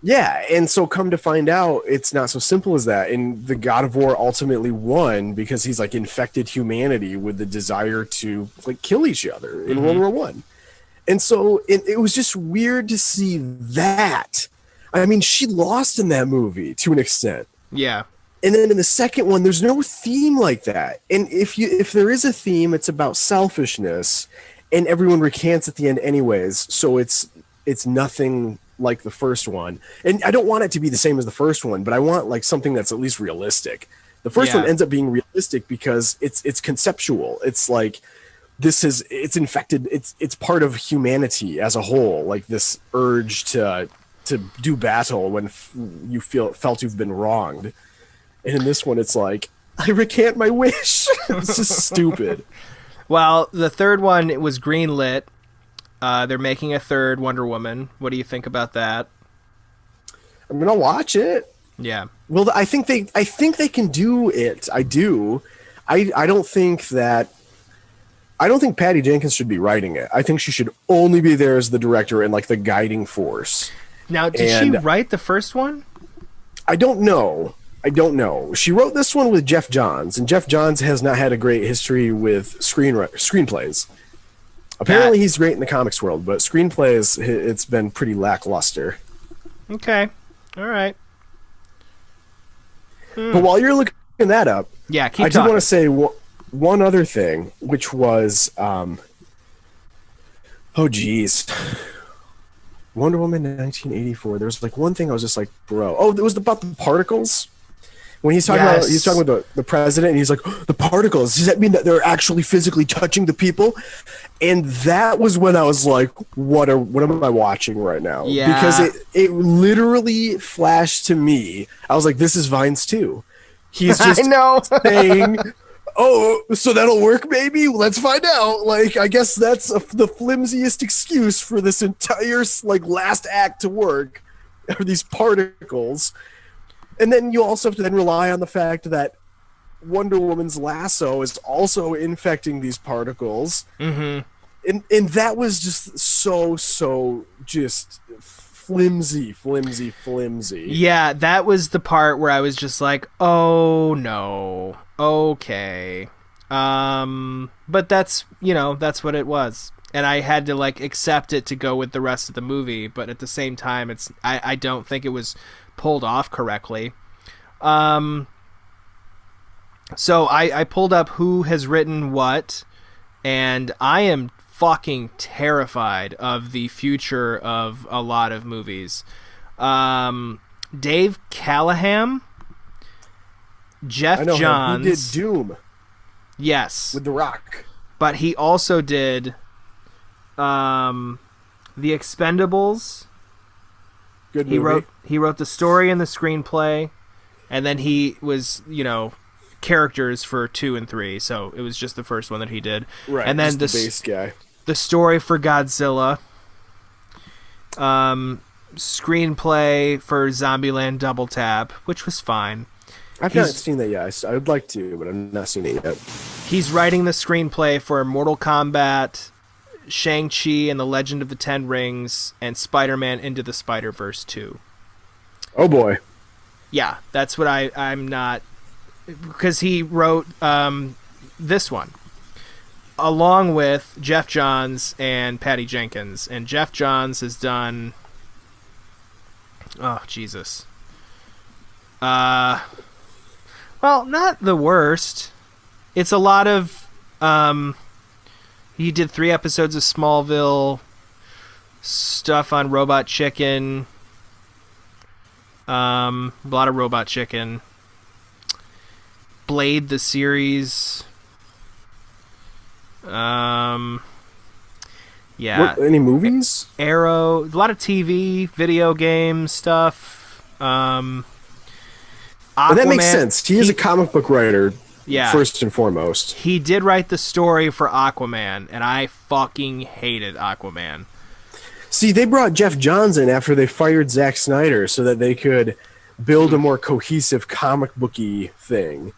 Yeah, and so come to find out, it's not so simple as that. And the god of war ultimately won because he's like infected humanity with the desire to like kill each other in World War One. And so it was just weird to see that. I mean, she lost in that movie to an extent. Yeah. And then in the second one, there's no theme like that. And if there is a theme, it's about selfishness, and everyone recants at the end anyways. So it's nothing like the first one. And I don't want it to be the same as the first one, but I want like something that's at least realistic. The first one ends up being realistic because it's conceptual. It's like it's infected. It's part of humanity as a whole. Like this urge to do battle when you felt you've been wronged. And in this one, it's like, I recant my wish. It's just stupid. Well, the third one, it was greenlit. They're making a third Wonder Woman. What do you think about that? I'm gonna watch it. Yeah. Well, I think they can do it. I do. I don't think Patty Jenkins should be writing it. I think she should only be there as the director and like the guiding force. Now, did she write the first one? I don't know. She wrote this one with Jeff Johns, and Jeff Johns has not had a great history with screenplays. Apparently, he's great in the comics world, but screenplays, it's been pretty lackluster. Okay. All right. But while you're looking that up, I do want to say one other thing, which was, Wonder Woman 1984. There was like one thing I was just like, bro. Oh, it was about the particles. When he's talking with the president, and he's like, the particles, does that mean that they're actually physically touching the people? And that was when I was like, what am I watching right now? Yeah. Because it literally flashed to me. I was like, this is Vines too. He's just saying, oh, so that'll work, baby? Let's find out. Like, I guess that's the flimsiest excuse for this entire like last act to work, are these particles. And then you also have to then rely on the fact that Wonder Woman's lasso is also infecting these particles. Mm-hmm. And that was just so just flimsy. Yeah, that was the part where I was just like, oh no, okay. But that's what it was. And I had to like accept it to go with the rest of the movie, but at the same time, I don't think it was pulled off correctly. So I pulled up who has written what, and I am fucking terrified of the future of a lot of movies. Dave Callahan, Jeff Johns. He did Doom. Yes. With The Rock. But he also did The Expendables. Good movie. He wrote the story and the screenplay, and then he was, characters for 2 and 3, so it was just the first one that he did. Right, and then the bass guy. The story for Godzilla. Screenplay for Zombieland Double Tap, which was fine. I've not seen that yet. I would like to, but I've not seen it yet. He's writing the screenplay for Mortal Kombat, Shang-Chi and the Legend of the Ten Rings, and Spider-Man Into the Spider-Verse 2. Oh boy. Yeah, that's what I'm not... Because he wrote this one, along with Jeff Johns and Patty Jenkins. And Jeff Johns has done... Oh, Jesus. Well, not the worst. It's a lot of... he did 3 episodes of Smallville, stuff on Robot Chicken, a lot of Robot Chicken, Blade the series. Yeah. Any movies? Arrow, a lot of TV, video game stuff. Aquaman, but that makes sense. He is a comic book writer. Yeah. First and foremost. He did write the story for Aquaman, and I fucking hated Aquaman. See, they brought Jeff Johns in after they fired Zack Snyder so that they could build a more cohesive comic booky thing.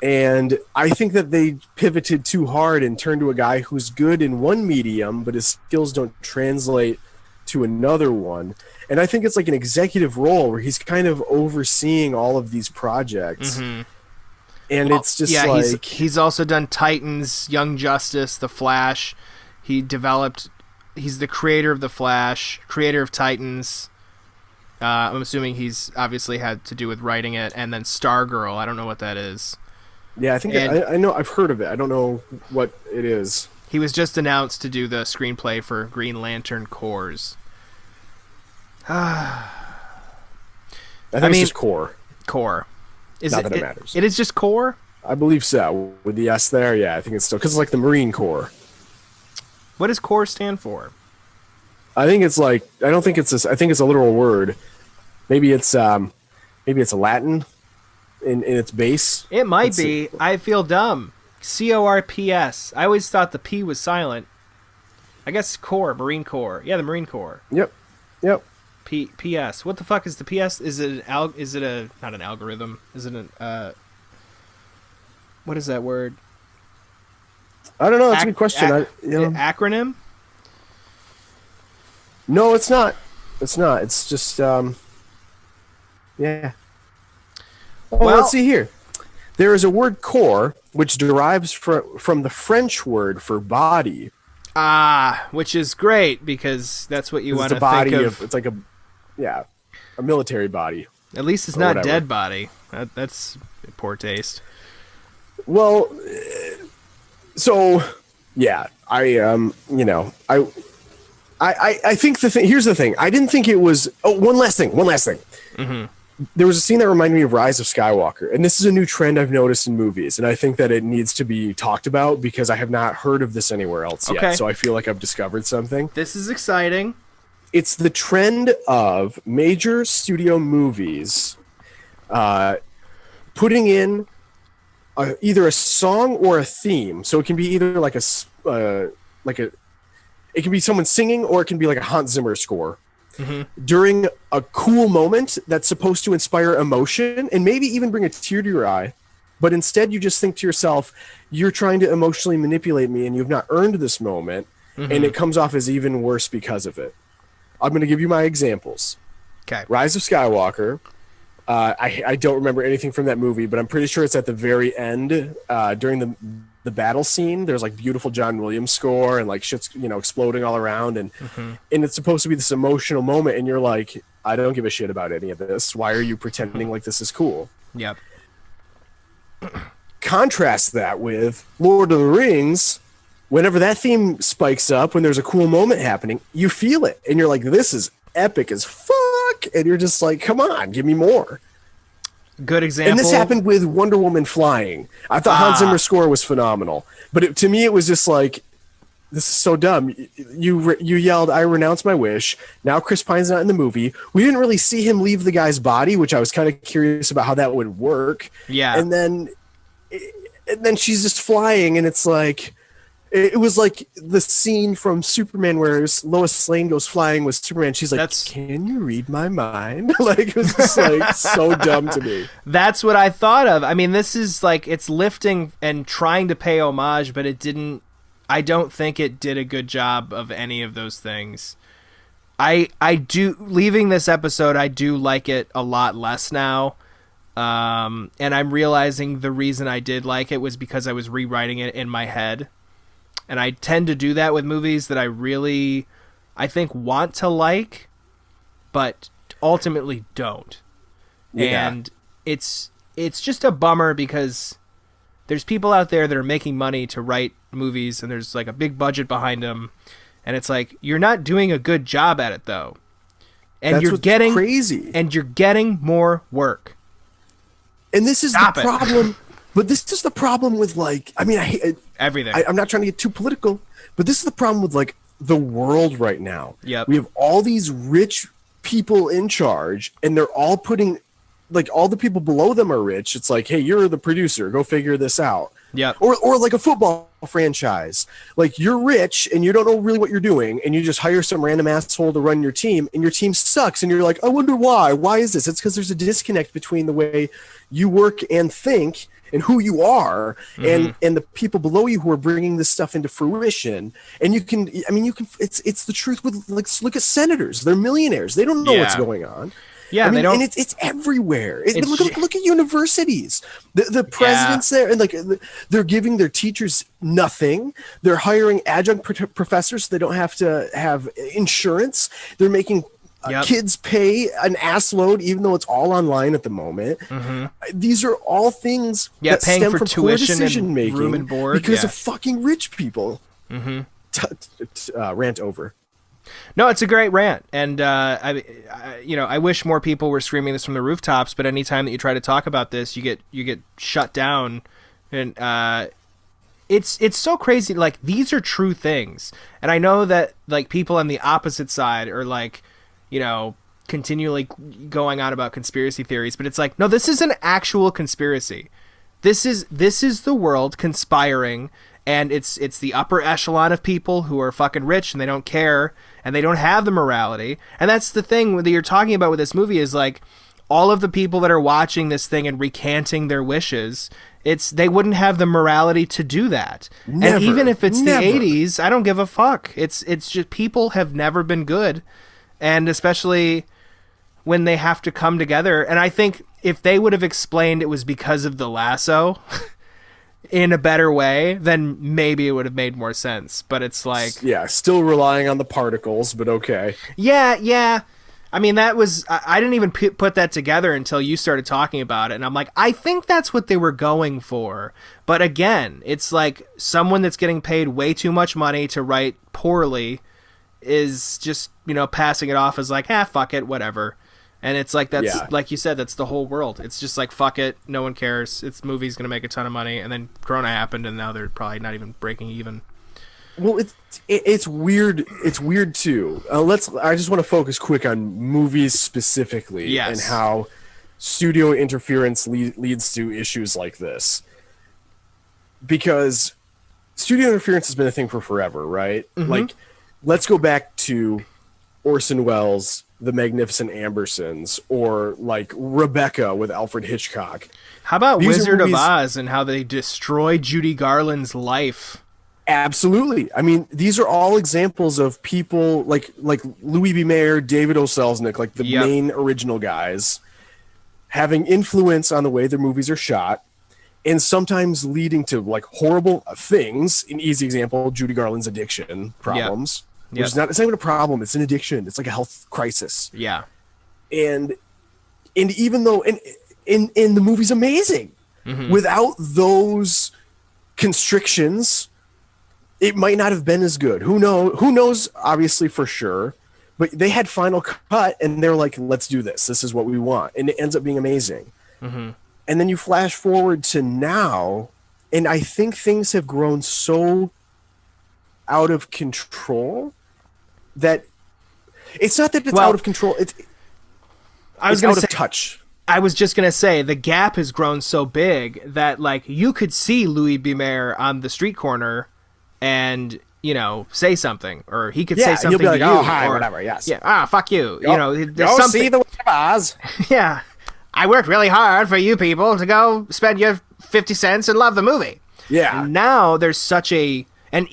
And I think that they pivoted too hard and turned to a guy who's good in one medium, but his skills don't translate to another one. And I think it's like an executive role where he's kind of overseeing all of these projects. Mm-hmm. And it's just like... He's also done Titans, Young Justice, The Flash. He's the creator of The Flash, creator of Titans. I'm assuming he's obviously had to do with writing it. And then Stargirl, I don't know what that is. Yeah, I think I know. I've heard of it. I don't know what it is. He was just announced to do the screenplay for Green Lantern Corps. I mean, it's just Core. Core. Not that it matters. It is just Core? I believe so. With the S there, yeah, I think it's still... Because it's like the Marine Corps. What does Core stand for? I think it's like... I don't think it's... I think it's a literal word. Maybe it's Latin in its base. It might be. I feel dumb. CORPS. I always thought the P was silent. I guess Corps, Marine Corps. Yeah, the Marine Corps. Yep. PS. What the fuck is the PS? Is it not an algorithm? Is it what is that word? I don't know. That's a good question. Acronym? No, it's not. It's not. It's just yeah. Oh, well, let's see here. There is a word core which derives from the French word for body. Which is great because that's what you want to think of. It's like a military body. At least it's not whatever. Dead body. That's poor taste. Well, so yeah, I think the thing. Here's the thing. I didn't think it was. Oh, one last thing. Mm-hmm. There was a scene that reminded me of Rise of Skywalker, and this is a new trend I've noticed in movies, and I think that it needs to be talked about because I have not heard of this anywhere else yet. So I feel like I've discovered something. This is exciting. It's the trend of major studio movies putting in either a song or a theme. So it can be either it can be someone singing, or it can be like a Hans Zimmer score. Mm-hmm. During a cool moment that's supposed to inspire emotion and maybe even bring a tear to your eye, but instead you just think to yourself, you're trying to emotionally manipulate me and you've not earned this moment, mm-hmm. and it comes off as even worse because of it. I'm going to give you my examples. Okay. Rise of Skywalker. I don't remember anything from that movie, but I'm pretty sure it's at the very end during the battle scene. There's like beautiful John Williams score and like shit's exploding all around, and it's supposed to be this emotional moment, and you're like, I don't give a shit about any of this. Why are you pretending like this is cool? Yep. Contrast that with Lord of the Rings. Whenever that theme spikes up, when there's a cool moment happening, you feel it, and you're like, this is epic as fuck, and you're just like, come on, give me more. Good example. And this happened with Wonder Woman flying. I thought Hans Zimmer's score was phenomenal, but to me it was just like, this is so dumb. You yelled, I renounce my wish. Now Chris Pine's not in the movie. We didn't really see him leave the guy's body, which I was kind of curious about how that would work. Yeah. And then she's just flying, and it's like, it was like the scene from Superman where Lois Lane goes flying with Superman. She's like, can you read my mind? Like, it was just like so dumb to me. That's what I thought of. I mean, this is like, it's lifting and trying to pay homage, but I don't think it did a good job of any of those things. Leaving this episode, I do like it a lot less now. And I'm realizing the reason I did like it was because I was rewriting it in my head. And I tend to do that with movies that I think want to like, but ultimately don't. Yeah. And it's just a bummer because there's people out there that are making money to write movies, and there's like a big budget behind them, and it's like, you're not doing a good job at it though. And That's you're what's getting crazy. And you're getting more work. And this is the problem. But this is the problem with, like, I mean, I hate everything. I'm not trying to get too political, but this is the problem with, like, the world right now. Yep. We have all these rich people in charge, and they're all putting, like, all the people below them are rich. It's like, hey, you're the producer, go figure this out. Yeah. Or like a football franchise. Like, you're rich and you don't know really what you're doing, and you just hire some random asshole to run your team, and your team sucks, and you're like, I wonder why. Why is this? It's because there's a disconnect between the way you work and think and who you are, and the people below you who are bringing this stuff into fruition. And it's the truth with, like, look at senators. They're millionaires. They don't know what's going on. Yeah, I mean, they don't. And it's everywhere. Look at universities. The presidents there, and like, they're giving their teachers nothing. They're hiring adjunct professors so they don't have to have insurance. They're making kids pay an ass load, even though it's all online at the moment. These are all things that paying stem for from poor tuition decision and making room and board because of fucking rich people. Rant over. No, it's a great rant, and I wish more people were screaming this from the rooftops. But anytime that you try to talk about this, you get shut down, and it's so crazy. Like, these are true things, and I know that, like, people on the opposite side are like, continually going on about conspiracy theories, but it's like, no, this is an actual conspiracy. This is the world conspiring, and it's the upper echelon of people who are fucking rich and they don't care and they don't have the morality. And that's the thing that you're talking about with this movie, is like, all of the people that are watching this thing and recanting their wishes, they wouldn't have the morality to do that. And even if it's the 80s, I don't give a fuck. It's just, people have never been good. And especially when they have to come together. And I think if they would have explained it was because of the lasso in a better way, then maybe it would have made more sense. But it's like... Yeah, still relying on the particles, but okay. Yeah. I mean, that was... I didn't even put that together until you started talking about it. And I'm like, I think that's what they were going for. But again, it's like someone that's getting paid way too much money to write poorly is just, passing it off as like, fuck it, whatever. And it's like, that's like you said, that's the whole world. It's just like, fuck it, no one cares. It's movie's gonna make a ton of money, and then Corona happened, and now they're probably not even breaking even. Well, it's weird. It's weird too. I just want to focus quick on movies specifically, and how studio interference leads to issues like this. Because studio interference has been a thing for forever, right? Like, let's go back to Orson Welles' The Magnificent Ambersons, or like Rebecca with Alfred Hitchcock. How about Wizard of Oz and how they destroyed Judy Garland's life? Absolutely. I mean, these are all examples of people like Louis B. Mayer, David O. Selznick, like the main original guys, having influence on the way their movies are shot, and sometimes leading to like horrible things. An easy example: Judy Garland's addiction problems. Which is not, it's not even a problem, it's an addiction. It's like a health crisis. Yeah. And even though in the movie's amazing, without those constrictions, it might not have been as good. Who knows, obviously, for sure. But they had Final Cut, and they're like, let's do this. This is what we want. And it ends up being amazing. And then you flash forward to now, and I think things have grown so out of control that it's not that it's out of control. It's out of touch. I was just going to say, the gap has grown so big that, like, you could see Louis B. Mayer on the street corner and, you know, say something, or he could say something you'll be like, to you. Oh, hi, or, whatever, yes. Yeah, fuck you. You know, there's go something. See the Bars. Yeah. I worked really hard for you people to go spend your 50 cents and love the movie. Yeah. And now there's such a... And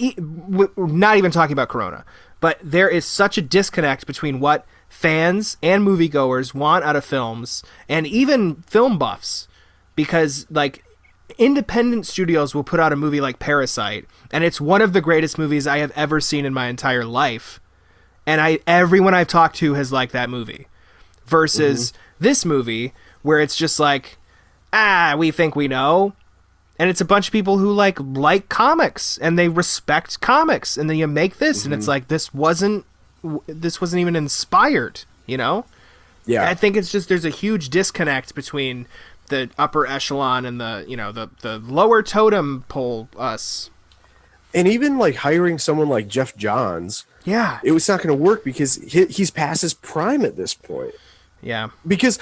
we're not even talking about Corona, but there is such a disconnect between what fans and moviegoers want out of films, and even film buffs, because like independent studios will put out a movie like Parasite, and it's one of the greatest movies I have ever seen in my entire life, and everyone I've talked to has liked that movie, versus this movie where it's just like, we think we know. And it's a bunch of people who like comics, and they respect comics, and then you make this, and it's like, this wasn't even inspired, you know? Yeah. I think it's just, there's a huge disconnect between the upper echelon and the, you know, the lower totem pole us. And even like hiring someone like Jeff Johns, it was not going to work because he's past his prime at this point. Yeah. Because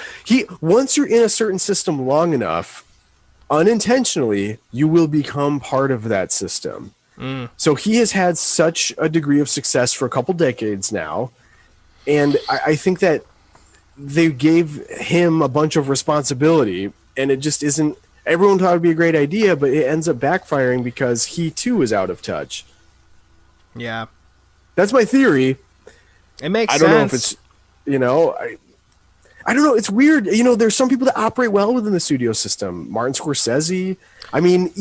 once you're in a certain system long enough, unintentionally, you will become part of that system. So he has had such a degree of success for a couple decades now, and I think that they gave him a bunch of responsibility, and it just isn't. Everyone thought it would be a great idea, but it ends up backfiring because he too is out of touch. Yeah, that's my theory. It makes sense. I don't know if it's, you know, I don't know. It's weird. You know, there's some people that operate well within the studio system. Martin Scorsese. I mean,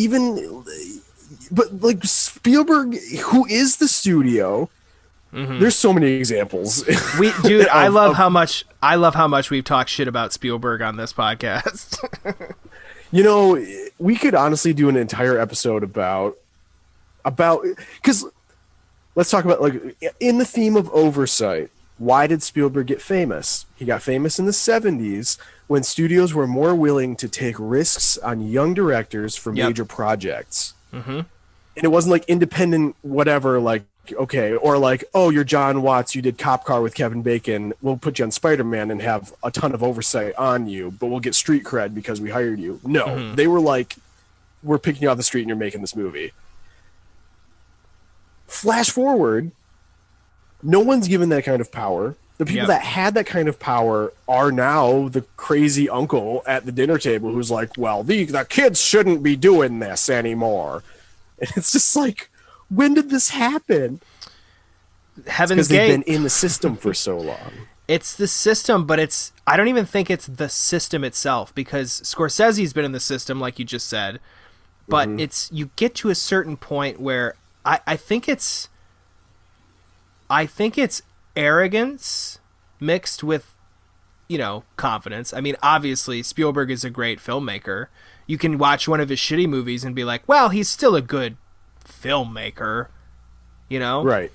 but like Spielberg, who is the studio. There's so many examples. Dude, I love how much we've talked shit about Spielberg on this podcast. You know, we could honestly do an entire episode about because let's talk about, like, in the theme of oversight. Why did Spielberg get famous? He got famous in the 70s when studios were more willing to take risks on young directors for major projects. And it wasn't like independent whatever, like, okay, or like, oh, you're John Watts, you did Cop Car with Kevin Bacon, we'll put you on Spider-Man and have a ton of oversight on you, but we'll get street cred because we hired you. No, they were like, we're picking you off the street and you're making this movie. Flash forward, no one's given that kind of power. The people that had that kind of power are now the crazy uncle at the dinner table who's like, well, the kids shouldn't be doing this anymore. And it's just like, when did this happen? Heaven's Gate. Because they've been in the system for so long. It's the system, but I don't even think it's the system itself, because Scorsese's been in the system, like you just said, but you get to a certain point where I think it's arrogance mixed with, you know, confidence. I mean, obviously Spielberg is a great filmmaker. You can watch one of his shitty movies and be like, well, he's still a good filmmaker, you know? Right.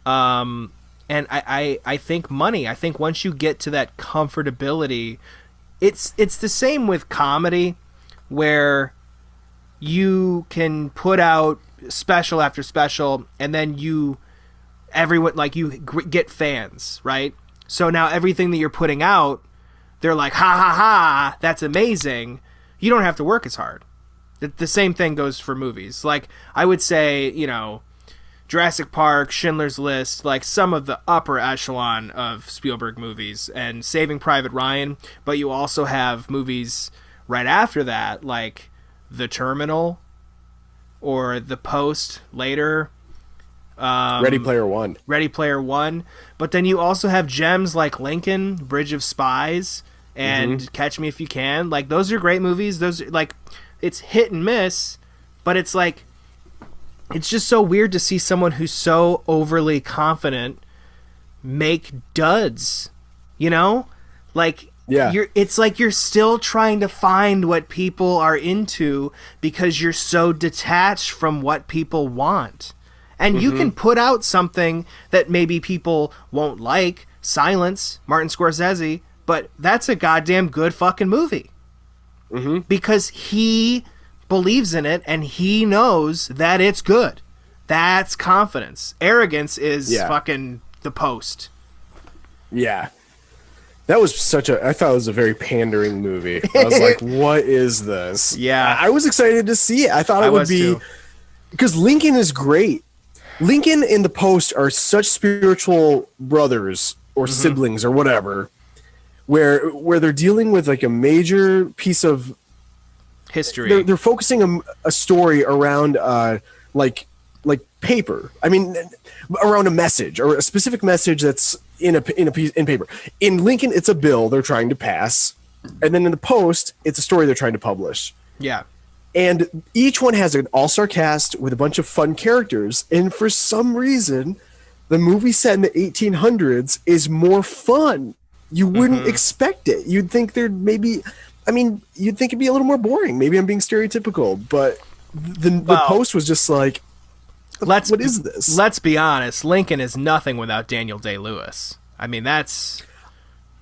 And I think money. I think once you get to that comfortability, it's the same with comedy, where you can put out special after special, and then everyone, like, you get fans, right? So now everything that you're putting out, they're like, ha ha ha, that's amazing. You don't have to work as hard. The same thing goes for movies. Like, I would say, you know, Jurassic Park, Schindler's List, like some of the upper echelon of Spielberg movies, and Saving Private Ryan, but you also have movies right after that, like The Terminal, or The Post later. Ready Player One. But then you also have gems like Lincoln, Bridge of Spies, and Catch Me If You Can. Like, those are great movies. Those are, like, it's hit and miss, but it's like, it's just so weird to see someone who's so overly confident make duds, you know? Like, it's like you're still trying to find what people are into because you're so detached from what people want. And you can put out something that maybe people won't like, Silence, Martin Scorsese, but that's a goddamn good fucking movie. Because he believes in it and he knows that it's good. That's confidence. Arrogance is fucking The Post. Yeah. That was I thought it was a very pandering movie. I was like, what is this? Yeah. I was excited to see it. I thought it would be, because Lincoln is great. Lincoln and The Post are such spiritual brothers or siblings or whatever, where they're dealing with like a major piece of history. They're focusing a story around like paper. I mean, around a message or a specific message that's in paper. In Lincoln, it's a bill they're trying to pass, and then in The Post, it's a story they're trying to publish. Yeah. And each one has an all-star cast with a bunch of fun characters. And for some reason, the movie set in the 1800s is more fun. You wouldn't expect it. You'd think there'd maybe... I mean, you'd think it'd be a little more boring. Maybe I'm being stereotypical. But the Post was just like, what is this? Let's be honest. Lincoln is nothing without Daniel Day-Lewis. I mean, that's...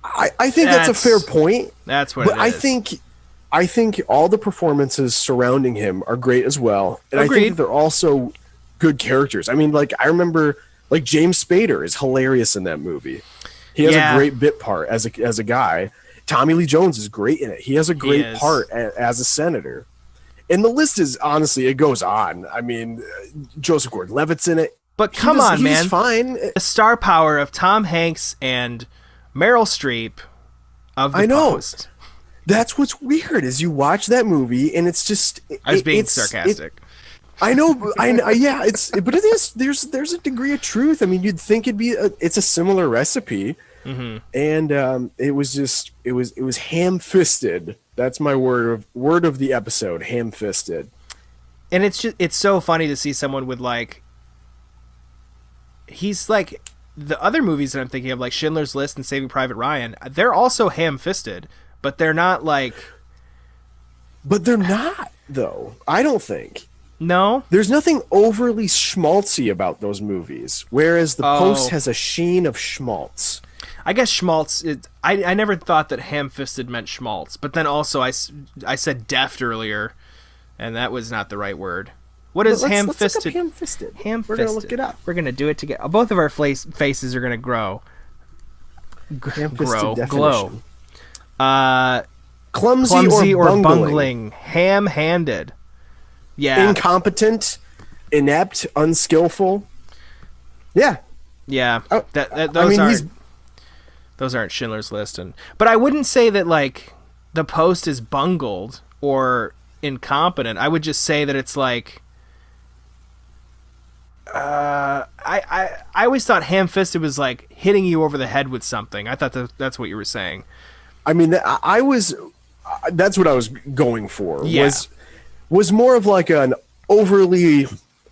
I think that's a fair point. That's what it is. I think all the performances surrounding him are great as well. And I think that they're also good characters. I mean, like, I remember, like, James Spader is hilarious in that movie. He has a great bit part as a guy. Tommy Lee Jones is great in it. He has a great part as a senator. And the list is, honestly, it goes on. I mean, Joseph Gordon-Levitt's in it. But come on, man. He's fine. The star power of Tom Hanks and Meryl Streep of The Post. That's what's weird is you watch that movie and it's just I was being sarcastic. I know, yeah, but it is. There's a degree of truth. I mean, you'd think it's a similar recipe, and it was ham-fisted. That's my word of the episode, ham-fisted. And it's so funny to see someone with like, he's like the other movies that I'm thinking of, like Schindler's List and Saving Private Ryan. They're also ham-fisted. But they're not like... But they're not, though. I don't think. No? There's nothing overly schmaltzy about those movies, whereas The Post has a sheen of schmaltz. I guess schmaltz... I never thought that ham-fisted meant schmaltz, but then also I said deft earlier, and that was not the right word. What is ham-fisted? Let's look up ham-fisted. Ham-fisted. We're going to look it up. We're going to do it together. Both of our faces are going to grow. Ham-fisted definition. Glow. Clumsy or bungling. Ham-handed. Yeah. Incompetent, inept, unskillful. Yeah. Yeah. Those aren't Schindler's List, but I wouldn't say that like The Post is bungled or incompetent. I would just say that it's like I always thought ham-fisted was like hitting you over the head with something. I thought that's what you were saying. I mean, that's what I was going for. Yeah. Was more of like an overly,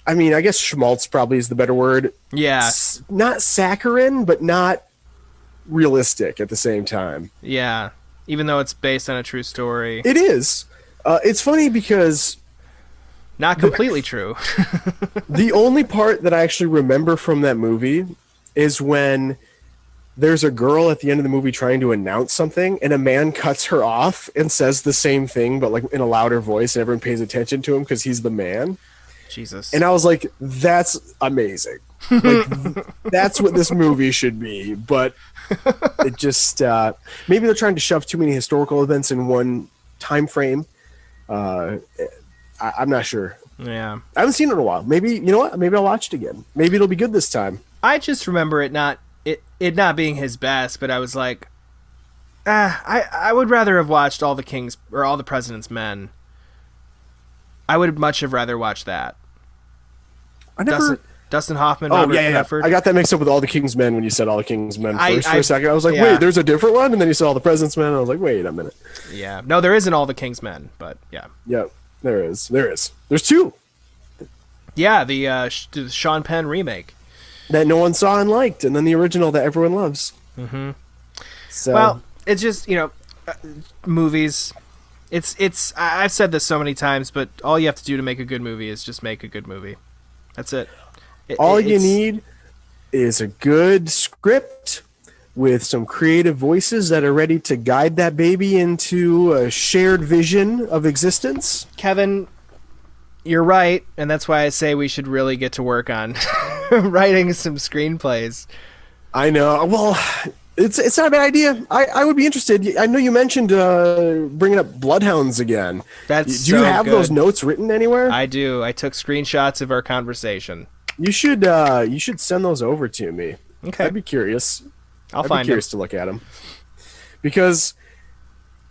I mean, I guess schmaltz probably is the better word. Yeah. Not saccharine, but not realistic at the same time. Yeah. Even though it's based on a true story. It is. It's funny because... Not completely true. The only part that I actually remember from that movie is when... there's a girl at the end of the movie trying to announce something, and a man cuts her off and says the same thing, but like in a louder voice, and everyone pays attention to him because he's the man. Jesus. And I was like, that's amazing. Like, that's what this movie should be. But it just, maybe they're trying to shove too many historical events in one time frame. I'm not sure. Yeah. I haven't seen it in a while. Maybe, you know what? Maybe I'll watch it again. Maybe it'll be good this time. I just remember it not being his best, but I was like, I would rather have watched All the President's Men. I would much have rather watched that. I never. Dustin Hoffman. Oh, Robert yeah. Redford. I got that mixed up with All the King's Men when you said All the King's Men first for a second. I was like, yeah. wait, there's a different one? And then you said All the President's Men, and I was like, wait a minute. Yeah. No, there isn't All the King's Men, but yeah. Yeah, there is. There's two. Yeah, the Sean Penn remake. That no one saw and liked, and then the original that everyone loves. Mm-hmm. So. Well, it's just, movies. It's. I've said this so many times, but all you have to do to make a good movie is just make a good movie. That's it. All you need is a good script with some creative voices that are ready to guide that baby into a shared vision of existence. Kevin, you're right, and that's why I say we should really get to work on writing some screenplays. I know. Well, it's not a bad idea. I would be interested. I know you mentioned bringing up Bloodhounds again. Do you have those notes written anywhere? I do. I took screenshots of our conversation. You should send those over to me. Okay. I'd be curious. I'd be curious to look at them. Because,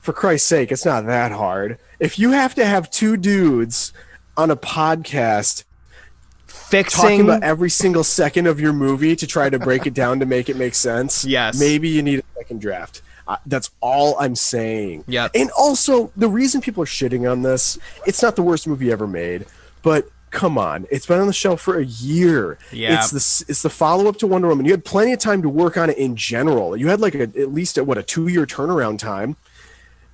for Christ's sake, it's not that hard. If you have to have two dudes on a podcast talking about every single second of your movie to try to break it down to make it make sense, yes, maybe you need a second draft. That's all I'm saying. Yeah. And also, the reason people are shitting on this, it's not the worst movie ever made, but come on, it's been on the shelf for a year. Yeah. It's the follow-up to Wonder Woman. You had plenty of time to work on it in general. You had like at least a 2-year turnaround time.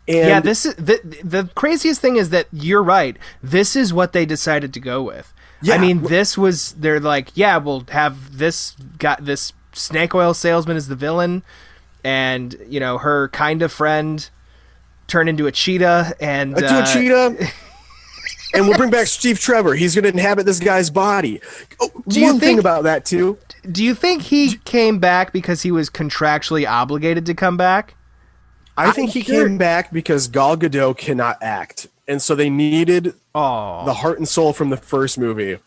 And yeah, this is the craziest thing is that you're right. This is what they decided to go with. Yeah. I mean, they're like, yeah, we'll have this snake oil salesman as the villain, and her kind of friend turn into a cheetah and and we'll bring back Steve Trevor. He's going to inhabit this guy's body. One thing about that, too. Do you think he came back because he was contractually obligated to come back? I think he came back because Gal Gadot cannot act. And so they needed the heart and soul from the first movie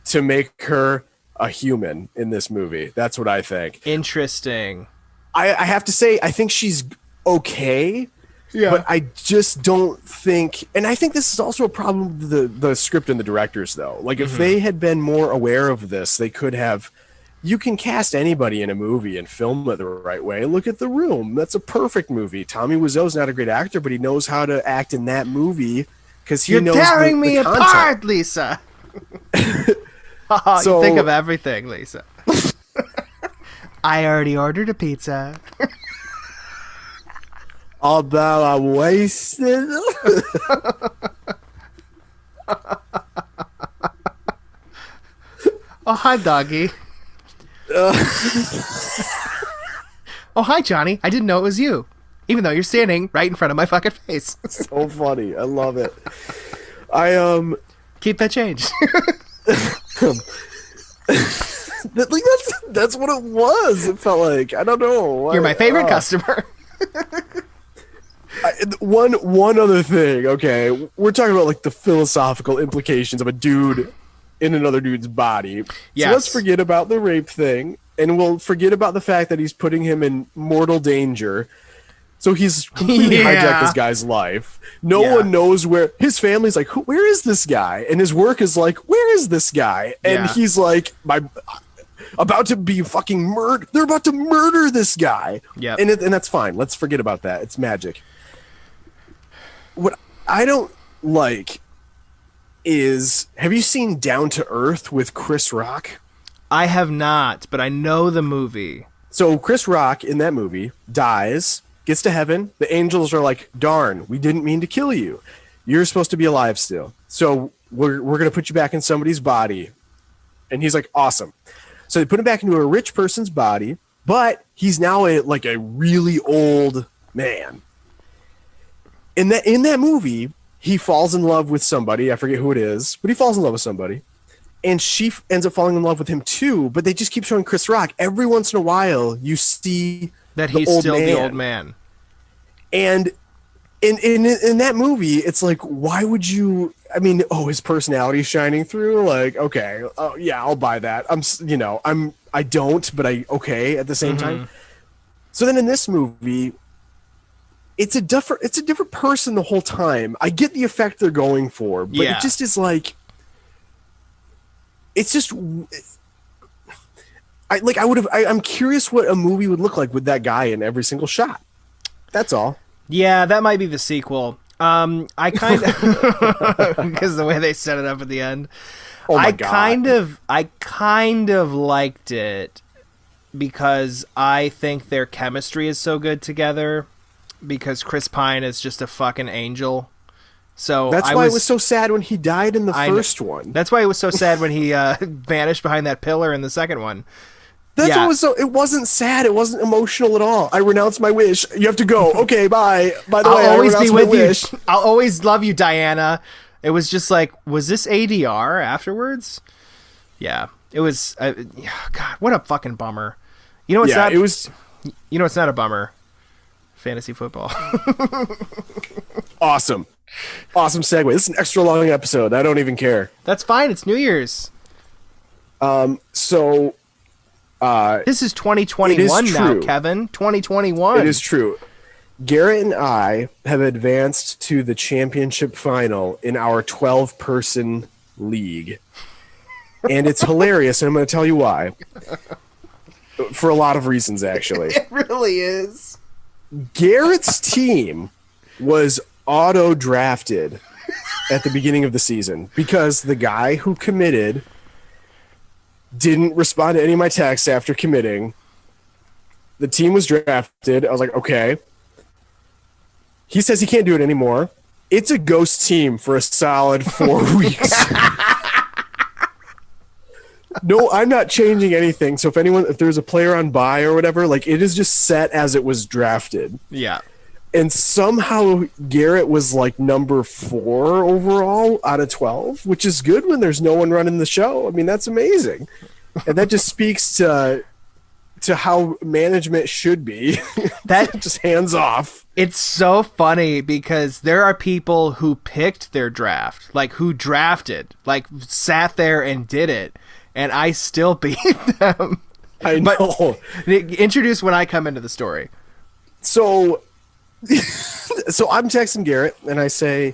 to make her a human in this movie. That's what I think. Interesting. I have to say, I think she's okay. Yeah. But I just don't think, and I think this is also a problem with the script and the directors, though. Like, if they had been more aware of this, they could have. You can cast anybody in a movie and film it the right way. Look at The Room. That's a perfect movie. Tommy Wiseau's not a great actor, but he knows how to act in that movie because he knows the content. You're tearing me apart, Lisa. You think of everything, Lisa. I already ordered a pizza. Although I wasted. Oh, hi, doggy. Oh, hi, Johnny. I didn't know it was you, even though you're standing right in front of my fucking face. So funny. I love it. Keep that change. That's what it was. It felt like, I don't know. You're my favorite customer. One other thing. Okay, we're talking about like the philosophical implications of a dude in another dude's body. Yes. So let's forget about the rape thing, and we'll forget about the fact that he's putting him in mortal danger. So he's completely hijacked this guy's life. No one knows where his family's like. Where is this guy? And his work is like, where is this guy? And he's like, about to be fucking murdered. They're about to murder this guy. Yeah, and that's fine. Let's forget about that. It's magic. What I don't like is, have you seen Down to Earth with Chris Rock? I have not, but I know the movie. So Chris Rock in that movie dies, gets to heaven. The angels are like, darn, we didn't mean to kill you. You're supposed to be alive still. So we're going to put you back in somebody's body. And he's like, awesome. So they put him back into a rich person's body, but he's now a really old man. In that movie, he falls in love with somebody. I forget who it is, but he falls in love with somebody. And she ends up falling in love with him too, but they just keep showing Chris Rock. Every once in a while, you see that he's still the old man. And in that movie, it's like, why would you... I mean, his personality is shining through. Like, okay, yeah, I'll buy that. I don't, but okay at the same time. So then in this movie, it's a different person the whole time. I get the effect they're going for, but Yeah. it just is like, it's just, I'm curious what a movie would look like with that guy in every single shot. That's all. Yeah, that might be the sequel. I kind of because the way they set it up at the end. Oh my God. I kind of liked it because I think their chemistry is so good together. Because Chris Pine is just a fucking angel. So that's why it was so sad when he died in the first one. That's why it was so sad when he vanished behind that pillar in the second one. That's what was so. It wasn't sad. It wasn't emotional at all. I renounce my wish. You have to go. Okay, bye. By the way, I'll always be with wish. you. I'll always love you, Diana. It was just like, was this ADR afterwards? Yeah, it was. God, what a fucking bummer. You know, it's not. It was. You know, it's not a bummer. Fantasy football. Awesome segue. This is an extra long episode. I don't even care. That's fine. It's New Year's. So. This is 2021 now, Kevin. 2021. It is true. Gerrit and I have advanced to the championship final in our 12-person league. And it's hilarious, and I'm going to tell you why. For a lot of reasons, actually. It really is. Gerrit's team was auto-drafted at the beginning of the season because the guy who committed didn't respond to any of my texts after committing. The team was drafted. I was like, okay. He says he can't do it anymore. It's a ghost team for a solid 4 weeks. No, I'm not changing anything. So if there's a player on bye or whatever, like it is just set as it was drafted. Yeah. And somehow Gerrit was like number 4 overall out of 12, which is good when there's no one running the show. I mean, that's amazing. And that just speaks to how management should be. That just hands off. It's so funny because there are people who picked their draft, like who drafted, like sat there and did it, and I still beat them. I know. But introduce when I come into the story. So I'm texting Gerrit and I say,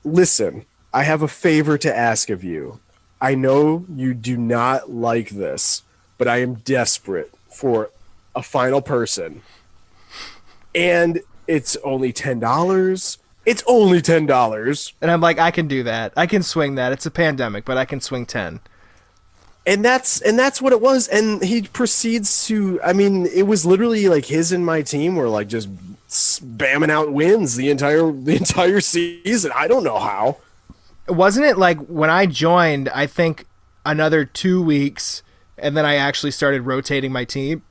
listen, I have a favor to ask of you. I know you do not like this, but I am desperate for a final person. And it's only $10. It's only $10. And I'm like, I can do that. I can swing that. It's a pandemic, but I can swing 10. And that's what it was. And he proceeds to, I mean, it was literally like his and my team were like just spamming out wins the entire season. I don't know how. Wasn't it like when I joined, I think another 2 weeks, and then I actually started rotating my team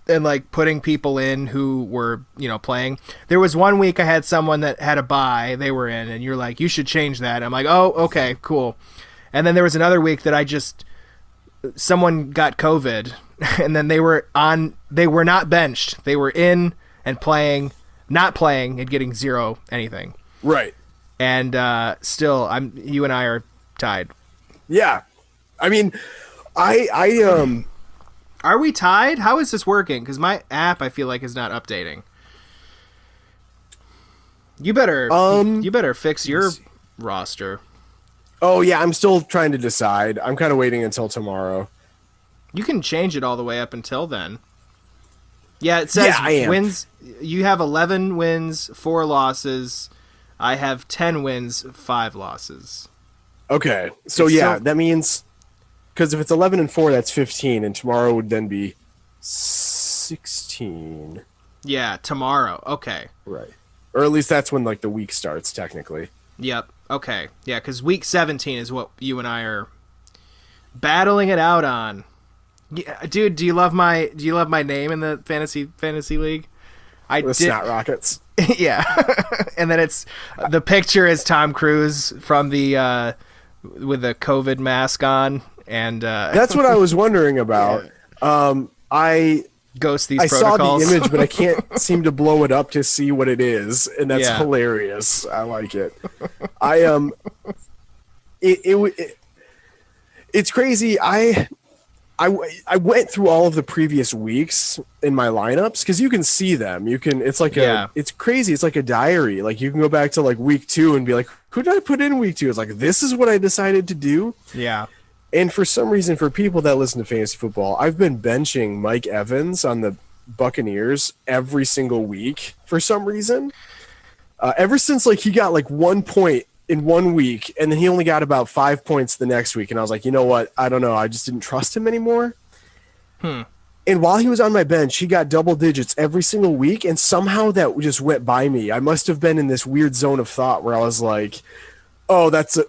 and like putting people in who were, playing. There was 1 week I had someone that had a bye, they were in, and you're like, you should change that. I'm like, oh, okay, cool. And then there was another week that someone got COVID, and then they were not benched. They were in and playing, not playing, and getting zero anything. Right. And still, you and I are tied. Yeah. I mean, Are we tied? How is this working? Because my app, I feel like, is not updating. You better fix your roster. Oh yeah, I'm still trying to decide. I'm kind of waiting until tomorrow. You can change it all the way up until then. Yeah, it says wins. You have 11 wins, 4 losses. I have 10 wins, 5 losses. Okay, so that means because if it's 11 and 4, that's 15, and tomorrow would then be 16. Yeah, tomorrow. Okay. Right. Or at least that's when like the week starts technically. Yep. Okay. Yeah, because week 17 is what you and I are battling it out on. Yeah, dude, do you love my name in the fantasy league? Snot Rockets. Yeah. And then the picture is Tom Cruise from the with the COVID mask on, and that's what I was wondering about. Yeah. I ghost these saw protocols. the image, but I can't seem to blow it up to see what it is, and that's hilarious. I like it. It's crazy. I went through all of the previous weeks in my lineups because you can see them. It's like it's crazy. It's like a diary. Like you can go back to like week 2 and be like, who did I put in week 2? It's like, this is what I decided to do. Yeah. And for some reason, for people that listen to fantasy football, I've been benching Mike Evans on the Buccaneers every single week for some reason. Ever since like he got like 1 point in 1 week, and then he only got about 5 points the next week. And I was like, you know what? I don't know. I just didn't trust him anymore. And while he was on my bench, he got double digits every single week. And somehow that just went by me. I must have been in this weird zone of thought where I was like, oh, that's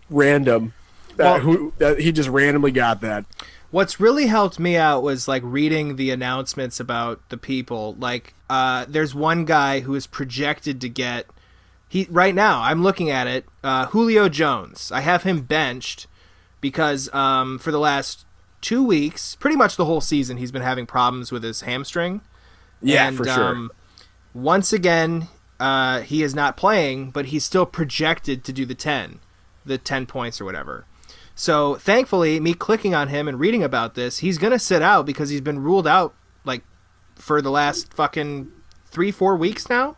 random. He just randomly got that. What's really helped me out was like reading the announcements about the people. Like, there's one guy who is projected to get, right now, I'm looking at it, Julio Jones. I have him benched because for the last 2 weeks, pretty much the whole season, he's been having problems with his hamstring. Yeah, and, for sure. Once again, he is not playing, but he's still projected to do the 10 points or whatever. So thankfully, me clicking on him and reading about this, he's going to sit out because he's been ruled out like for the last fucking 3-4 weeks now.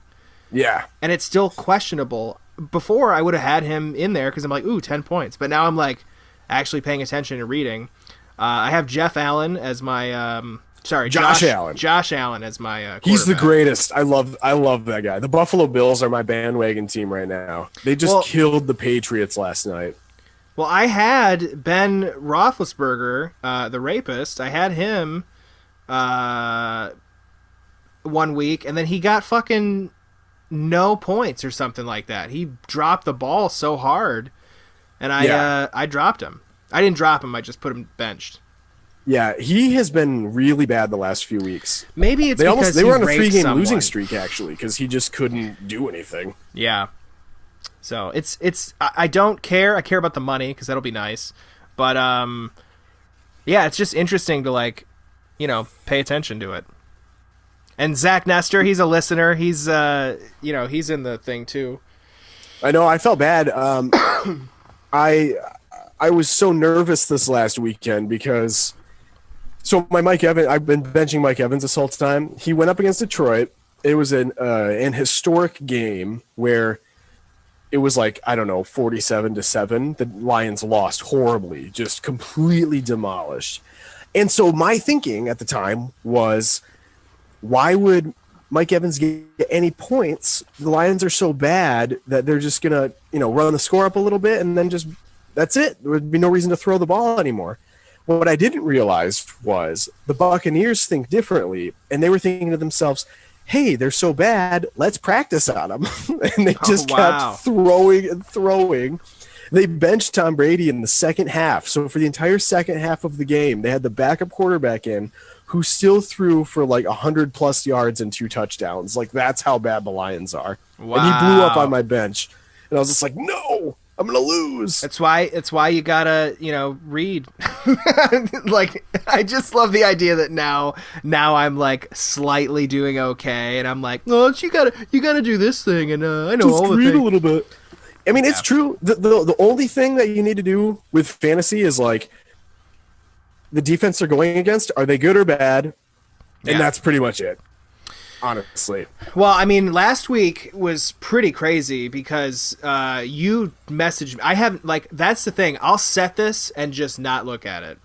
Yeah. And it's still questionable. Before, I would have had him in there because I'm like, ooh, 10 points. But now I'm like actually paying attention and reading. I have Jeff Allen as my Josh Allen. Josh Allen as my quarterback. He's the greatest. I love that guy. The Buffalo Bills are my bandwagon team right now. They just killed the Patriots last night. Well, I had Ben Roethlisberger, the rapist. I had him 1 week, and then he got fucking no points or something like that. He dropped the ball so hard, and I dropped him. I didn't drop him. I just put him benched. Yeah, he has been really bad the last few weeks. Maybe it's because they were on a raped 3-game someone. losing streak actually because he just couldn't do anything. Yeah. So it's I don't care. I care about the money because that'll be nice. But yeah, it's just interesting to like, pay attention to it. And Zach Nestor, he's a listener. He's he's in the thing too. I know. I felt bad. I was so nervous this last weekend because my Mike Evans. I've been benching Mike Evans this whole time. He went up against Detroit. It was an historic game where it was like, I don't know, 47-7. The Lions lost horribly, just completely demolished. And so my thinking at the time was, why would Mike Evans get any points? The Lions are so bad that they're just going to, run the score up a little bit and then just, that's it. There would be no reason to throw the ball anymore. What I didn't realize was the Buccaneers think differently, and they were thinking to themselves, hey, they're so bad, let's practice on them. And they just kept throwing and throwing. They benched Tom Brady in the second half. So for the entire second half of the game, they had the backup quarterback in who still threw for like 100+ yards and 2 touchdowns. Like, that's how bad the Lions are. Wow. And he blew up on my bench. And I was just like, no, I'm going to lose. It's why you gotta, read. Like, I just love the idea that now I'm like slightly doing okay, and I'm like, no, you gotta do this thing, and I know just all the read things. A little bit. I mean, it's true. The only thing that you need to do with fantasy is like the defense they're going against. Are they good or bad? And that's pretty much it. Honestly. Well, I mean, last week was pretty crazy because you messaged me. I haven't, like, that's the thing. I'll set this and just not look at it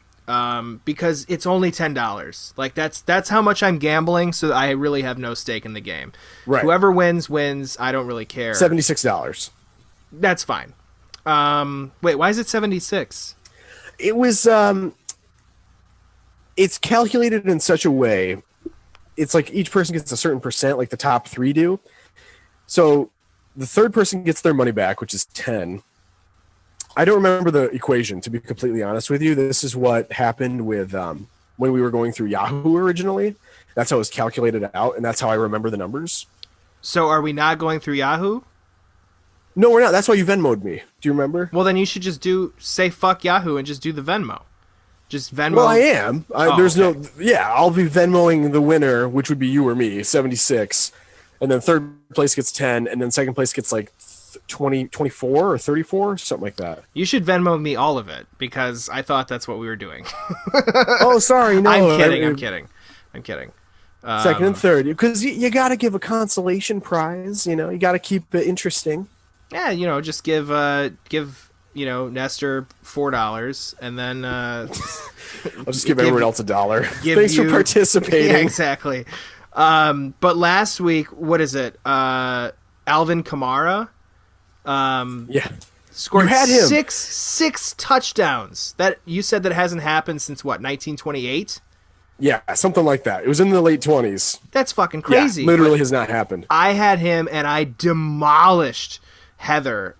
because it's only $10. Like, that's how much I'm gambling, so I really have no stake in the game. Right. Whoever wins. I don't really care. $76. That's fine. Wait, why is it 76? It was it's calculated in such a way. It's like each person gets a certain percent, like the top 3 do. So the third person gets their money back, which is 10. I don't remember the equation, to be completely honest with you. This is what happened with when we were going through Yahoo originally. That's how it was calculated out, and that's how I remember the numbers. So are we not going through Yahoo? No, we're not. That's why you Venmo'd me. Do you remember? Well, then you should just say fuck Yahoo and just do the Venmo. Just Venmo. Well, I am. There's okay. I'll be Venmoing the winner, which would be you or me, 76. And then third place gets 10, and then second place gets like 24 or 34, something like that. You should Venmo me all of it because I thought that's what we were doing. Oh, sorry. No, I'm kidding. Second and third, because you got to give a consolation prize. You got to keep it interesting. Yeah, just give Nestor $4, and then I'll just give everyone else $1. Thanks for participating. Yeah, exactly. But last week, what is it? Alvin Kamara. Scored You had him. six touchdowns. That you said that hasn't happened since what, 1928? Yeah, something like that. It was in the late 20s. That's fucking crazy. Yeah, literally has not happened. I had him, and I demolished Heather.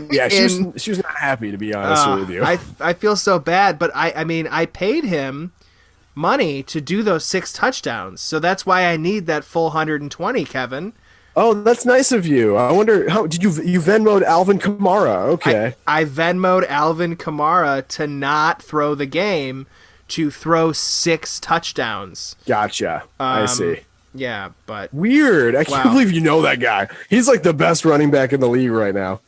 Yeah, she was not happy, to be honest with you. I feel so bad, but I paid him money to do those 6 touchdowns, so that's why I need that full 120, Kevin. Oh, that's nice of you. I wonder how did you Venmo'd Alvin Kamara? Okay, I Venmo'd Alvin Kamara to not throw the game, to throw 6 touchdowns. Gotcha. I see. Yeah, but weird. I can't believe you know that guy. He's like the best running back in the league right now.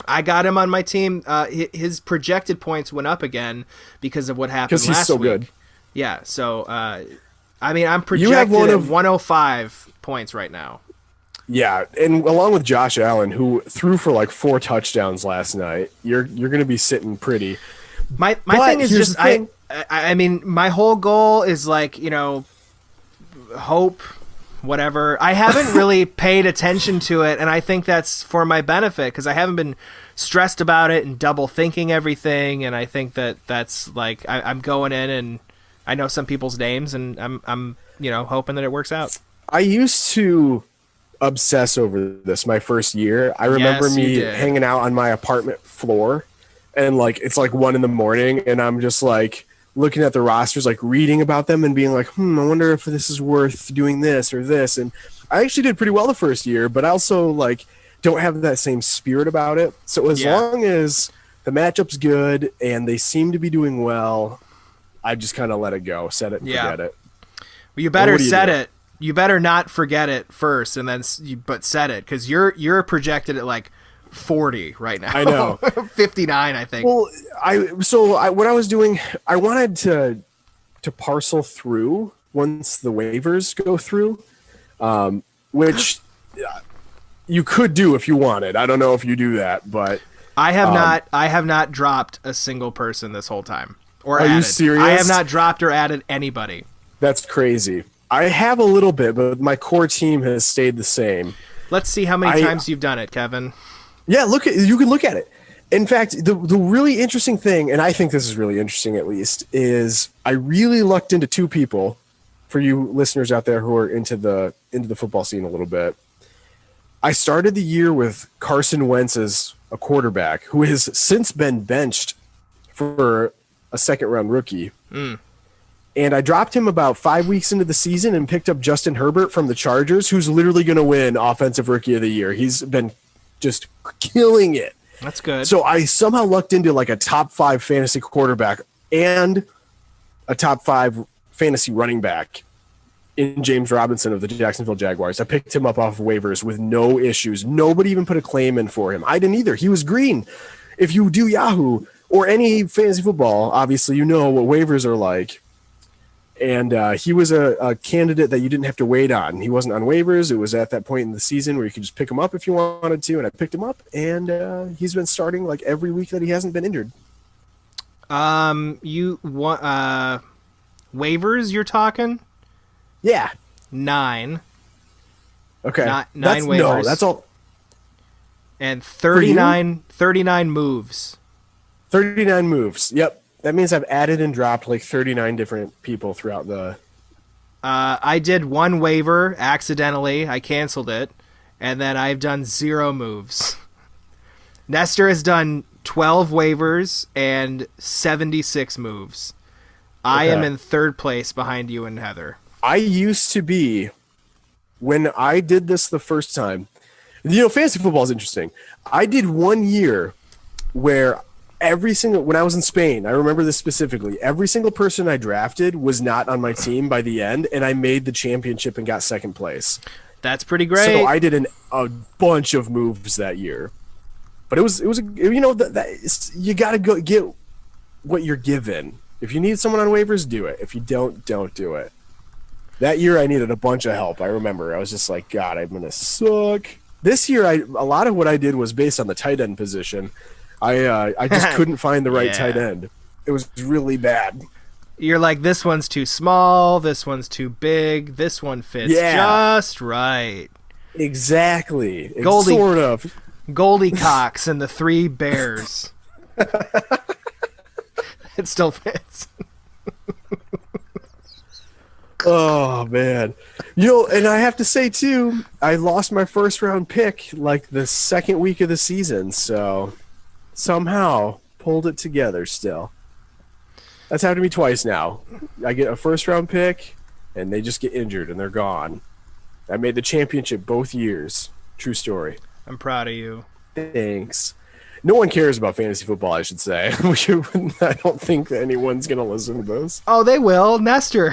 I got him on my team. His projected points went up again because of what happened last week. Because he's so good. Yeah, so I'm projected at 105 points right now. Yeah, and along with Josh Allen, who threw for like 4 touchdowns last night, you're going to be sitting pretty. My thing is just my whole goal is like, hope, whatever. I haven't really paid attention to it, and I think that's for my benefit because I haven't been stressed about it and double thinking everything, and I think that's like I'm going in and I know some people's names, and I'm hoping that it works out. I used to obsess over this my first year. I remember me hanging out on my apartment floor, and like it's like 1 a.m, and I'm just like looking at the rosters, like reading about them and being like, I wonder if this is worth doing this or this. And I actually did pretty well the first year, but I also like don't have that same spirit about it. So as long as the matchup's good and they seem to be doing well, I just kind of let it go, set it and forget it. Well, you better set it. You better not forget it first, and then but set it, because you're projected at like 40 right now. I know. 59, I think. Well, what I was doing, I wanted to parcel through once the waivers go through, which you could do if you wanted. I don't know if you do that, but I have not dropped a single person this whole time. Or are you serious? I have not dropped or added anybody. That's crazy. I have a little bit, but my core team has stayed the same. Let's see how many times you've done it, Kevin. Yeah, you can look at it. In fact, the really interesting thing, and I think this is really interesting at least, is I really lucked into 2 people, for you listeners out there who are into the football scene a little bit. I started the year with Carson Wentz as a quarterback who has since been benched for a second-round rookie. And I dropped him about 5 weeks into the season and picked up Justin Herbert from the Chargers, who's literally going to win Offensive Rookie of the Year. He's been just killing it. That's good. So I somehow lucked into like a top 5 fantasy quarterback and a top 5 fantasy running back in James Robinson of the Jacksonville Jaguars. I picked him up off of waivers with no issues. Nobody even put a claim in for him. I didn't either. He was green. If you do Yahoo or any fantasy football, obviously you know what waivers are like. And he was a candidate that you didn't have to wait on. He wasn't on waivers. It was at that point in the season where you could just pick him up if you wanted to. And I picked him up, and he's been starting like every week that he hasn't been injured. You want waivers? You're talking? Yeah, 9. Okay, 9 waivers. No, that's all. And 39 moves. 39 moves. Yep. That means I've added and dropped like 39 different people throughout the... I did 1 waiver accidentally. I canceled it. And then I've done 0 moves. Nestor has done 12 waivers and 76 moves. I am in 3rd place behind you and Heather. I used to be, when I did this the first time... fantasy football is interesting. I did 1 year where... when I was in Spain, I remember this specifically, every single person I drafted was not on my team by the end, and I made the championship and got 2nd place. That's pretty great. So I did a bunch of moves that year. But it was you know, you got to go get what you're given. If you need someone on waivers, do it. If you don't do it. That year I needed a bunch of help. I remember I was just like, God, I'm gonna suck. This year, a lot of what I did was based on the tight end position. I just couldn't find the right tight end. It was really bad. You're like, this one's too small, this one's too big, this one fits just right. Exactly. Goldie, sort of. Goldie-Cox and the Three Bears. It still fits. Oh, man. You know, and I have to say, too, I lost my first round pick like the second week of the season, so somehow pulled it together still. That's happened to me twice now. I get a first round pick, and they just get injured, and they're gone. I made the championship both years. True story. I'm proud of you. Thanks. No one cares about fantasy football, I should say. I don't think that anyone's going to listen to this. Oh, they will. Nestor.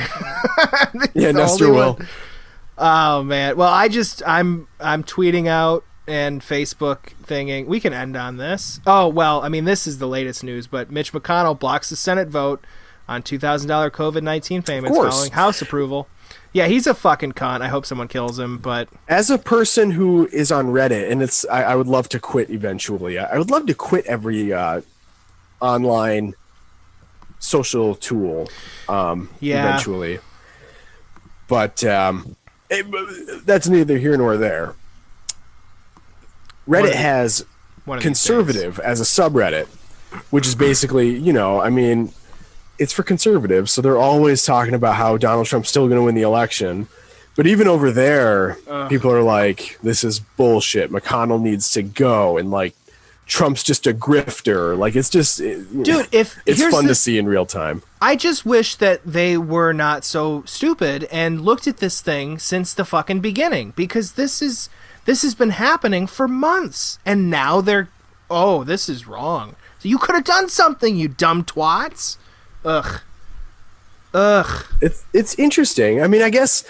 Yeah, Nestor will. Oh, man. Well, I'm tweeting out and Facebook thinging. We can end on this. Oh, well, I mean, this is the latest news, but Mitch McConnell blocks the Senate vote on $2,000 COVID-19 payments following House approval. Yeah, he's a fucking cunt. I hope someone kills him, but... As a person who is on Reddit, and I would love to quit eventually. I would love to quit every online social tool eventually. But that's neither here nor there. Reddit has conservative as a subreddit, which is basically, you know, I mean... It's for conservatives, so they're always talking about how Donald Trump's still going to win the election. But even over there, people are like, this is bullshit. McConnell needs to go. And, like, Trump's just a grifter. Like, it's just... Dude, it's fun to see in real time. I just wish that they were not so stupid and looked at this thing since the fucking beginning. Because this has been happening for months. And now they're... Oh, this is wrong. So you could have done something, you dumb twats. Ugh. It's interesting. I mean, I guess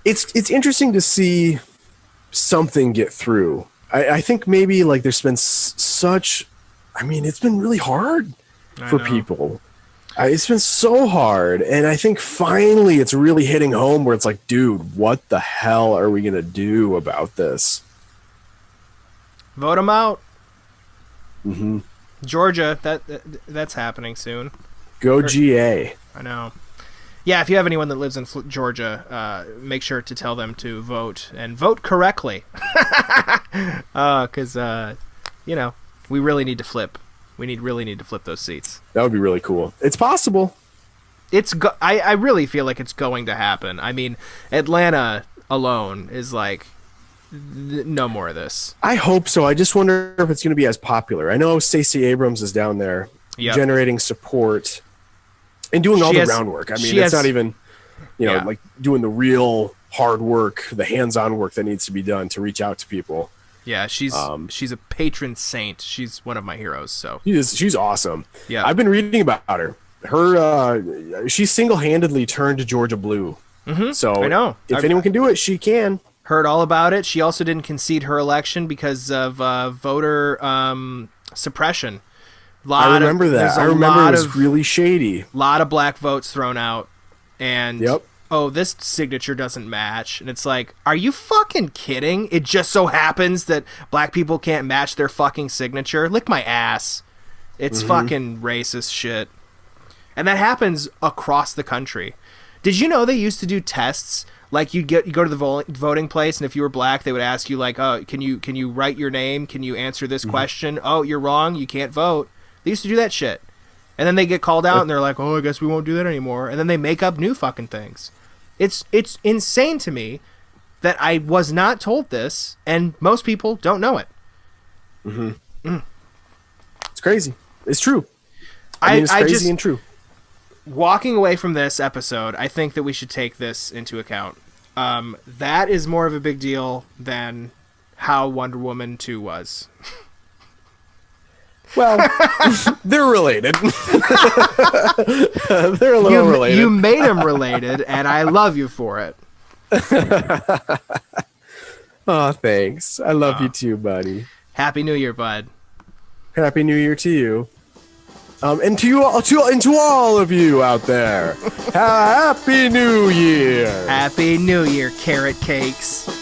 it's interesting to see something get through. I think maybe like there's been such. I mean, it's been really hard for people. It's been so hard, and I think finally it's really hitting home where it's like, dude, what the hell are we gonna do about this? Vote them out. Mm-hmm. Georgia, that's happening soon. Go GA. I know. Yeah, if you have anyone that lives in Georgia, make sure to tell them to vote and vote correctly. Because, you know, we really need to flip. We really need to flip those seats. That would be really cool. It's possible. I really feel like it's going to happen. I mean, Atlanta alone is like, no more of this. I hope so. I just wonder if it's going to be as popular. I know Stacey Abrams is down there generating support. And doing all the groundwork. I mean, it's not even, you know, like doing the real hard work, the hands-on work that needs to be done to reach out to people. Yeah, she's a patron saint. She's one of my heroes. So she's awesome. Yeah, I've been reading about her. She single-handedly turned Georgia blue. Mm-hmm. So I know if anyone can do it, she can. Heard all about it. She also didn't concede her election because of voter suppression. I remember that. I remember it was really shady. A lot of black votes thrown out. And, this signature doesn't match. And it's like, are you fucking kidding? It just so happens that black people can't match their fucking signature? Lick my ass. It's fucking racist shit. And that happens across the country. Did you know they used to do tests? Like you go to the voting place, and if you were black, they would ask you like, "Oh, can you write your name? Can you answer this question? Oh, you're wrong. You can't vote." They used to do that shit. And then they get called out and they're like, oh, I guess we won't do that anymore. And then they make up new fucking things. It's insane to me that I was not told this, and most people don't know it. It's crazy. It's true. I mean, it's crazy and true. Walking away from this episode, I think that we should take this into account. That is more of a big deal than how Wonder Woman 2 was. Well, they're related. They're a little related. You made them related, and I love you for it. Oh, thanks. I love you too, buddy. Happy New Year, bud. Happy New Year to you. And to you all, to all of you out there, Happy New Year. Happy New Year, Kerrit-Kakes.